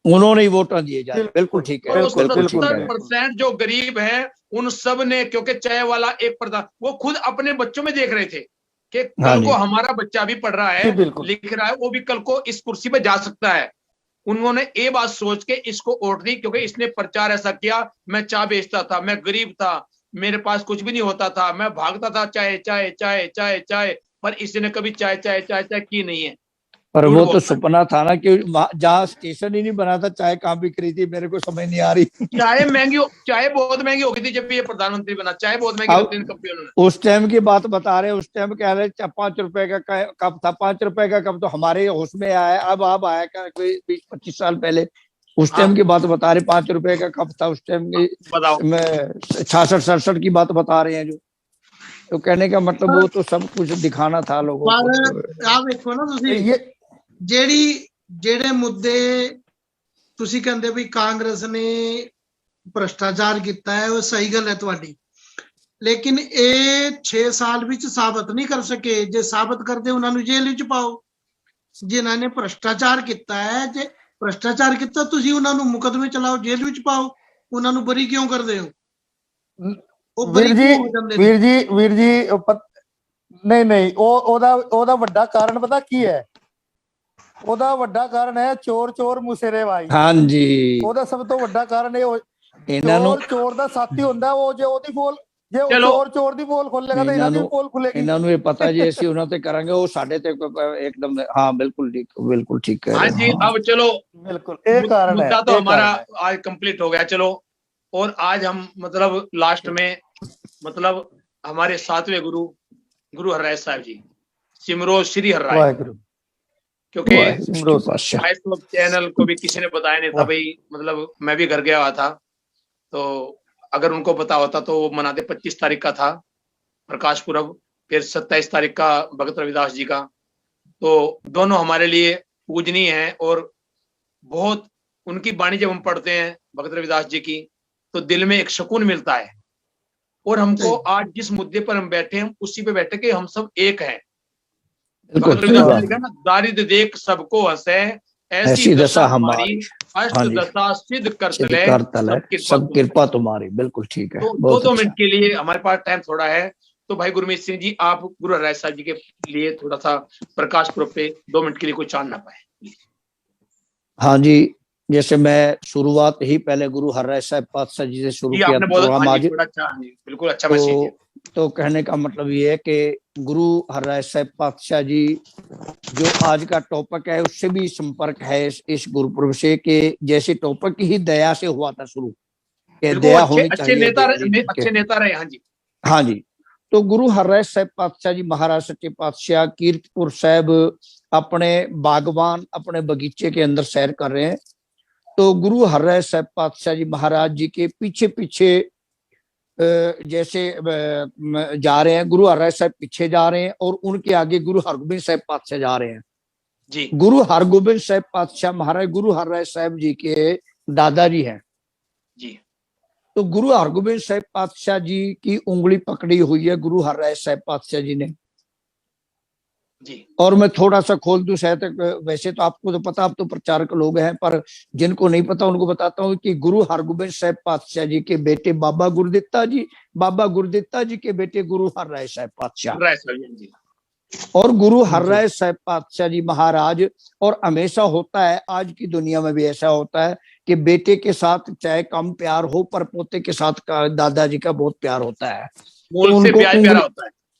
उन्होंने ही वोट दिए जा रहे। बिल्कुल ठीक है, और वो बिल्कुल ठीक है। 70% जो गरीब है उन सब ने, क्योंकि चाय वाला एक प्रधान, वो खुद अपने बच्चों में देख रहे थे कि हाँ कल जी। को हमारा बच्चा भी पढ़ रहा जी, है, बिल्कुल। लिख रहा है, वो भी कल को इस कुर्सी पे जा सकता है। उन्होंने ये बात सोच के इसको वोट दी, क्योंकि इसने प्रचार ऐसा किया, मैं चाय बेचता था, मैं गरीब था, मेरे पास कुछ भी नहीं होता था, मैं भागता था चाय चाय चाय चाय चाय, पर इसने कभी चाय चाय चाय चाय की नहीं है। पर झूठ वो तो बोलता है। सपना था ना कि जहाँ स्टेशन ही नहीं बना था, चाय कहाँ बिक रही थी, मेरे को समझ नहीं आ रही। चाय बहुत महंगी हो गई थी जब ये प्रधानमंत्री बना, चाय बहुत महंगी अब होती है इन कंपनियों में। उस टाइम की बात बता रहे, उस टाइम कह रहे 5 रुपए का कप था, 5 रुपए का कप तो हमारे होश में आया, अब आया क्या कोई 20-25 साल पहले। उस टाइम हाँ की बात बता रहे, 5 रुपए का कप था उस टाइम की। बताओ। में 66-67 की बात बता रहे हैं जो। तो कहने का मतलब वो तो सब कुछ दिखाना था लोगों को। पर आप देखो ना ਤੁਸੀਂ ये ਜਿਹੜੇ ਮੁੱਦੇ ਤੁਸੀਂ ਕਹਿੰਦੇ ਵੀ ਕਾਂਗਰਸ ਨੇ ਭ੍ਰਸ਼ਟਾਚਾਰ ਕੀਤਾ ਹੈ, ਉਹ ਸਹੀ ਗੱਲ ਹੈ ਤੁਹਾਡੀ, ਲੇਕਿਨ ਇਹ 6 ਸਾਲ ਵਿੱਚ ਸਾਬਤ ਨਹੀਂ ਕਰ ਸਕੇ। ਜੇ ਸਾਬਤ ਕਰਦੇ ਉਹਨਾਂ ਨੂੰ ਜੇਲ੍ਹ ਵਿੱਚ ਪਾਓ। ਜਿਨ੍ਹਾਂ ਨੇ ਭ੍ਰਸ਼ਟਾਚਾਰ ਕੀਤਾ ਹੈ, ਜੇ ਭ੍ਰਸ਼ਟਾਚਾਰ ਕੀਤਾ ਤੁਸੀਂ ਉਹਨਾਂ ਨੂੰ ਮੁਕਦਮੇ ਚਲਾਓ, ਜੇਲ੍ਹ ਵਿੱਚ ਪਾਓ। ਉਹਨਾਂ ਨੂੰ ਬਰੀ ਕਿਉਂ ਕਰਦੇ ਹੋ? ਉਹ ਵੀਰ ਬਰੀ ਜੀ ਕਿਉਂ ਹੋ ਜਾਂਦੇ ਨੇ? ਵੀਰ ਜੀ ਨਹੀਂ ਉਹਦਾ ਵੱਡਾ ਕਾਰਨ ਪਤਾ ਕੀ ਹੈ? ਉਹਦਾ ਵੱਡਾ ਕਾਰਨ ਹੈ ਚੋਰ ਮੁਸੇਰੇ ਭਾਈ। ਹਾਂਜੀ। ਉਹਦਾ ਸਭ ਤੋਂ ਵੱਡਾ ਕਾਰਨ ਇਹ ਇਹਨਾਂ ਨੂੰ ਚੋਰ ਦਾ ਸਾਥੀ ਹੁੰਦਾ, ਉਹ ਜੇ ਉਹਦੀ ਪੋਲ, ਜੇ ਚੋਰ ਦੀ ਪੋਲ ਖੋਲੇਗਾ ਤਾਂ ਇਹਨਾਂ ਦੀ ਪੋਲ ਖੁੱਲੇਗੀ। ਇਹਨਾਂ ਨੂੰ ਇਹ ਪਤਾ ਜੇ ਅਸੀਂ ਉਹਨਾਂ ਤੇ ਕਰਾਂਗੇ ਉਹ ਸਾਡੇ ਤੇ एकदम। हाँ बिल्कुल ठीक कह हाँ रहे जी, हैं। अब चलो बिल्कुल एक कारण है, मुद्दा तो हमारा आज कंप्लीट हो गया। चलो, और आज हम मतलब लास्ट में मतलब हमारे 7वें गुरु हरराय साहब जी, सिमरो श्री हरराय, वाहिगुरु, क्योंकि बादशाह चैनल को भी किसी ने बताया नहीं था भाई, मतलब मैं भी घर गया हुआ था, तो अगर उनको पता होता तो वो मनाते 25 तारीख का था प्रकाश पुरब, फिर 27 तारीख का भगत रविदास जी का। तो दोनों हमारे लिए पूजनीय है, और बहुत उनकी बाणी जब हम पढ़ते हैं भगत रविदास जी की, तो दिल में एक सुकून मिलता है। और हमको आज जिस मुद्दे पर हम बैठे हैं, उसी पे बैठे कि हम सब एक हैं। भगत रविदास जी का ना, दारिद्र देख सबको हंसे, ऐसी दशा हमारी, अष्ट दशा सिद्ध कर तले, सब कृपा तुम्हारी। बिल्कुल ठीक है। तो 2 मिनट के लिए हमारे पास टाइम थोड़ा है, तो भाई गुरमीत सिंह जी, आप गुरु हरराय साहब जी के लिए थोड़ा सा प्रकाश पुरब पे 2 मिनट के लिए कोई चांद ना पाए। हाँ जी, जैसे मैं शुरुआत ही पहले गुरु हरराय साहब पातशाह जी से शुरू किया, बिल्कुल अच्छा मैसेज है। तो कहने का मतलब ये है कि गुरु हरराय साहब पातशाह जी जो आज का टॉपिक है उससे भी संपर्क है इस गुरुपुरब से, कि जैसे टॉपिक ही दया से हुआ था शुरू, कि दया होनी चाहिए। अच्छे नेता रहे। हाँ जी, हाँ जी। तो गुरु हरराय साहब पातशाह जी महाराज सच्चे पातशाह कीरतपुर साहब अपने बागवान, अपने बगीचे के अंदर सैर कर रहे हैं। तो गुरु हरराय साहब पातशाह जी महाराज जी के पीछे पीछे जैसे जा रहे हैं, गुरु हरराय साहब पीछे जा रहे हैं और उनके आगे गुरु हरगोबिंद साहब पातशाह जा रहे हैं जी। गुरु हरगोबिंद साहब पातशाह महाराज गुरु हरराय साहब जी के दादाजी हैं जी। तो गुरु हरगोबिंद साहब पातशाह जी की उंगली पकड़ी हुई है गुरु हरराय साहब पातशाह जी ने जी। और मैं थोड़ा सा खोल दूं, शायद वैसे तो आपको तो पता, आप तो प्रचारक लोग हैं, पर जिनको नहीं पता उनको बताता हूं कि गुरु हरगोबिंद साहब पातशाह जी के बेटे बाबा गुरदित्ता जी के बेटे गुरु हरराय साहब पातशाह, और गुरु हरराय साहब पातशाह जी महाराज। और हमेशा होता है, आज की दुनिया में भी ऐसा होता है कि बेटे के साथ चाहे कम प्यार हो, पर पोते के साथ दादाजी का बहुत प्यार होता है। मूल से प्यार होता है।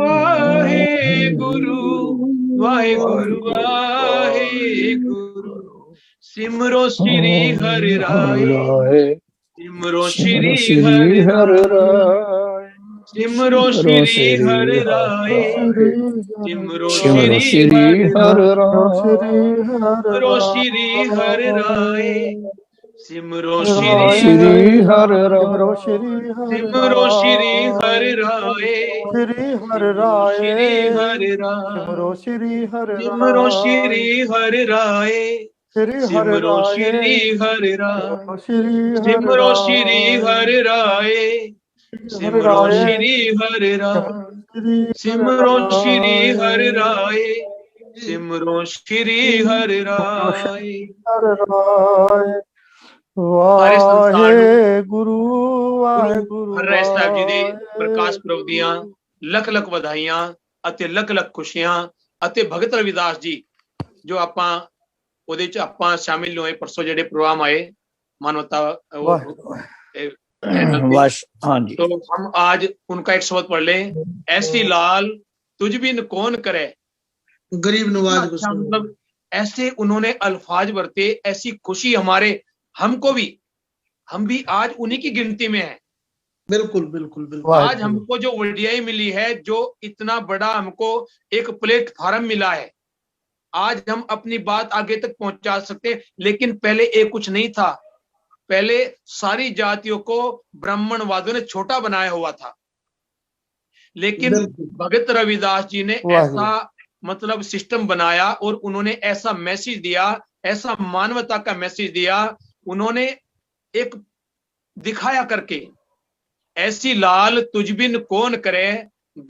वाहेगुरु वाहेगुरु वाहेगुरु सिमरो श्री हरि राय सिमरो श्री हरि राय सिमरो श्री हरि राय सिमरो श्री हरि सिमरो श्री हरि राय सिमरो श्री हर सिमरो श्री हरि राय हर राय श्री हरि राय सिमरो श्री हर सिमरो श्री हरि राय सिमरो श्री हरि राय सिमरो श्री हरि राय सिमरो श्री हरि राय सिमरो श्री हरि राय सिमरो श्री हरि राय वाहे गुरु हरराय साहब जी दे प्रकाश पुरब दियां लख लख ਵਧਾਈਆਂ ਅਤੇ ਲੱਖ ਲੱਖ ਖੁਸ਼ੀਆਂ ਅਤੇ ਭਗਤ ਰਵਿਦਾਸ ਜੀ ਜੋ ਆਪਾਂ ਉਹਦੇ ਚ ਆਪਾਂ ਸ਼ਾਮਿਲ ਹੋਏ ਪਰਸੋਂ ਜਿਹੜੇ ਪ੍ਰੋਗਰਾਮ ਆਏ मानवता हाँ जी। तो हम आज उनका एक शब्द पढ़ ले, ऐसी लाल तुझ बिन कौन करे, गरीब नवाज मतलब ऐसे उन्होंने अल्फाज बरते, ऐसी खुशी हमारे हमको भी, हम भी आज उन्हीं की गिनती में हैं। बिल्कुल बिल्कुल बिल्कुल। आज हमको जो वडियाई मिली है, जो इतना बड़ा हमको एक प्लेटफार्म मिला है, आज हम अपनी बात आगे तक पहुंचा सकते। लेकिन पहले एक कुछ नहीं था, पहले सारी जातियों को ब्राह्मणवादियों ने छोटा बनाया हुआ था। लेकिन भगत रविदास जी ने ऐसा मतलब सिस्टम बनाया और उन्होंने ऐसा मैसेज दिया, ऐसा मानवता का मैसेज दिया, उन्होंने एक दिखाया करके, ऐसी लाल तुझ बिन कौन करे,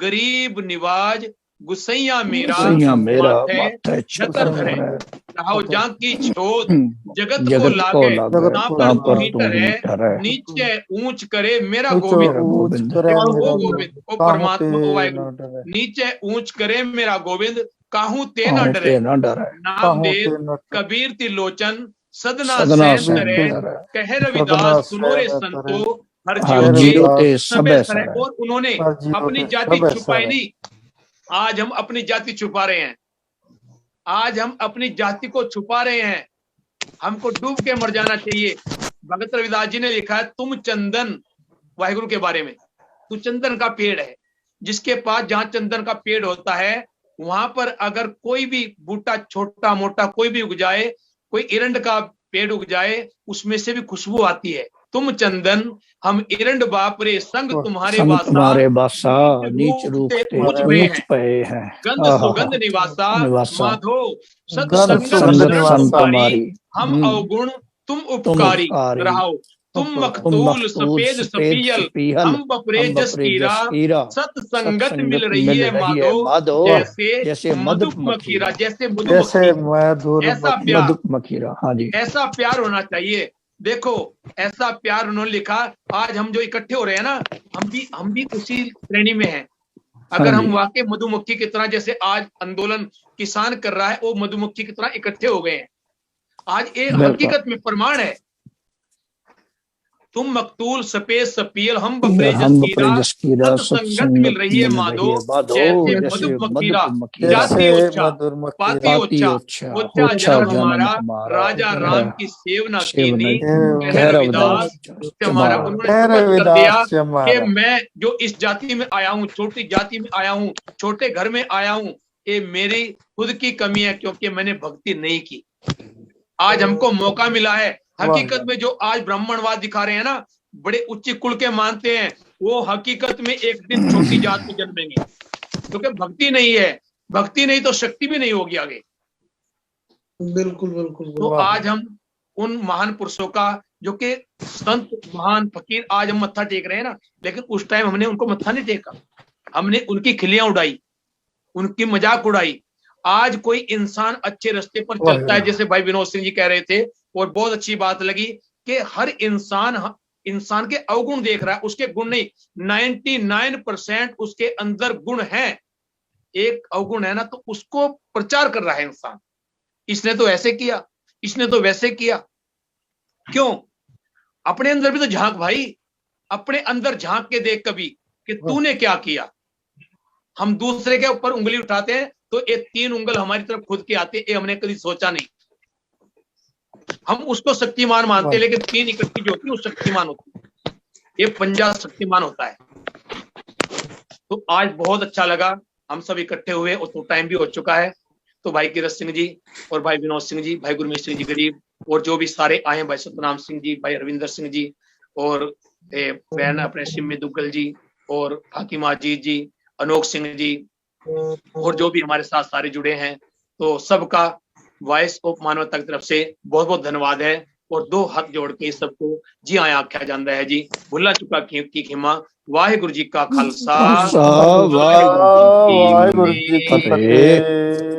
गरीब निवाज गुसैया मेरा छतर धरे, रहो जां की छोट जगत को लागे, ना पर तुम्ही ठहरे, नीचे ऊंच करे मेरा गोविंद, ओ गोविंद ओ परमात्मा ओ वाहिगुरु, नीचे ऊंच करे मेरा गोविंद, काहू ते न डरे, नाम दे कबीर तिलोचन सदना सहन करे, कह रविदास सुनो रे संतो हर जीव के सबे सरे। और उन्होंने अपनी जाति छुपाई नहीं। आज हम अपनी जाति छुपा रहे हैं, आज हम अपनी जाति को छुपा रहे हैं, हमको डूब के मर जाना चाहिए। भगत रविदास जी ने लिखा है, तुम चंदन, वाहिगुरु के बारे में, तू चंदन का पेड़ है, जिसके पास जहां चंदन का पेड़ होता है वहां पर अगर कोई भी बूटा छोटा मोटा कोई भी उग जाए, कोई एरंड का पेड़ उग जाए, उसमें से भी खुशबू आती है। तुम चंदन हम एरंड बाप रे संग तुम्हारे बासा नीच रूप ऊंच पे हैं, गंध सुगंध निवासा माधो सत संगत तुम्हारी, हम अवगुण तुम उपकारी रहो, तुम मखतूल सफेद सफियल, हम बपरे जस कीरा, सत संगत मिल रही है माधो, जैसे मधुप मखीरा, जैसे मधुप मखीरा। हाँ जी, ऐसा प्यार होना चाहिए। देखो ऐसा प्यार उन्होंने लिखा। आज हम जो इकट्ठे हो रहे हैं ना, हम भी उसी श्रेणी में हैं। अगर हम वाकई मधुमक्खी की तरह, जैसे आज आंदोलन किसान कर रहा है, वो मधुमक्खी की तरह इकट्ठे हो गए हैं। आज एक हकीकत में प्रमाण है, तुम मकतूल सफेद सपियल, हम बपरे जस कीरा, संगत मिल रही है माधो, जैसे मधुप मखीरा, जाति ओछा पाती ओछा जन्म हमारा, राजा राम की सेवना कीनी, कह रविदास हमारा। उन्होंने दिया कि मैं जो इस जाति में आया हूँ, छोटी जाति में आया हूँ, छोटे घर में आया हूँ, ये मेरी खुद की कमी है, क्योंकि मैंने भक्ति नहीं की। आज हमको मौका मिला है। हकीकत में जो आज ब्राह्मणवाद दिखा रहे हैं ना, बड़े उच्च कुल के मानते हैं, वो हकीकत में एक दिन छोटी जात में जन्मेंगे, क्योंकि भक्ति नहीं है। भक्ति नहीं तो शक्ति भी नहीं होगी आगे। बिल्कुल बिल्कुल। तो आज हम उन महान पुरुषों का, जो कि संत महान फकीर, आज हम मत्था टेक रहे हैं ना, लेकिन उस टाइम हमने उनको मत्था नहीं टेका, हमने उनकी खिलियां उड़ाई, उनकी मजाक उड़ाई। आज कोई इंसान अच्छे रास्ते पर चलता है, जैसे भाई विनोद सिंह जी कह रहे थे, और बहुत अच्छी बात लगी कि हर इंसान के अवगुण देख रहा है, उसके गुण नहीं। 99% उसके अंदर गुण हैं। एक अवगुण है ना, तो उसको प्रचार कर रहा है इंसान, इसने तो ऐसे किया, इसने तो वैसे किया। क्यों? अपने अंदर भी तो झांक भाई, अपने अंदर झांक के देख कभी कि तूने क्या किया। हम दूसरे के ऊपर उंगली उठाते हैं तो ये 3 उंगल हमारी तरफ खुद के आते हैं, ये हमने कभी सोचा नहीं। हम उसको शक्तिमान मानते हैं, लेकिन 3 इकट्ठी जो होती है वो शक्तिमान होती है, ये पंजा शक्तिमान होता है। तो आज बहुत अच्छा लगा, हम सब इकट्ठे हुए और तो टाइम भी हो चुका है। तो भाई किरत सिंह जी और भाई विनोद सिंह जी, भाई गुरमीत सिंह जी गरीब, और जो भी सारे आए हैं, भाई सतनाम सिंह जी, भाई रविंदर सिंह जी, और बहन अपने सिमी दुग्गल जी, और हाकिम अजीत जी, अनोख सिंह जी, और जो भी हमारे साथ सारे जुड़े हैं, तो सबका वॉइस ऑफ मानवता की तरफ से बहुत बहुत धन्यवाद है। और 2 हाथ जोड़ के सबको जी आया आख्या जाता है जी, भुला चुका की खिमा, वाहिगुरु जी का खालसा, वाहिगुरु वाहिगुरु जी की फतेह। फतेह।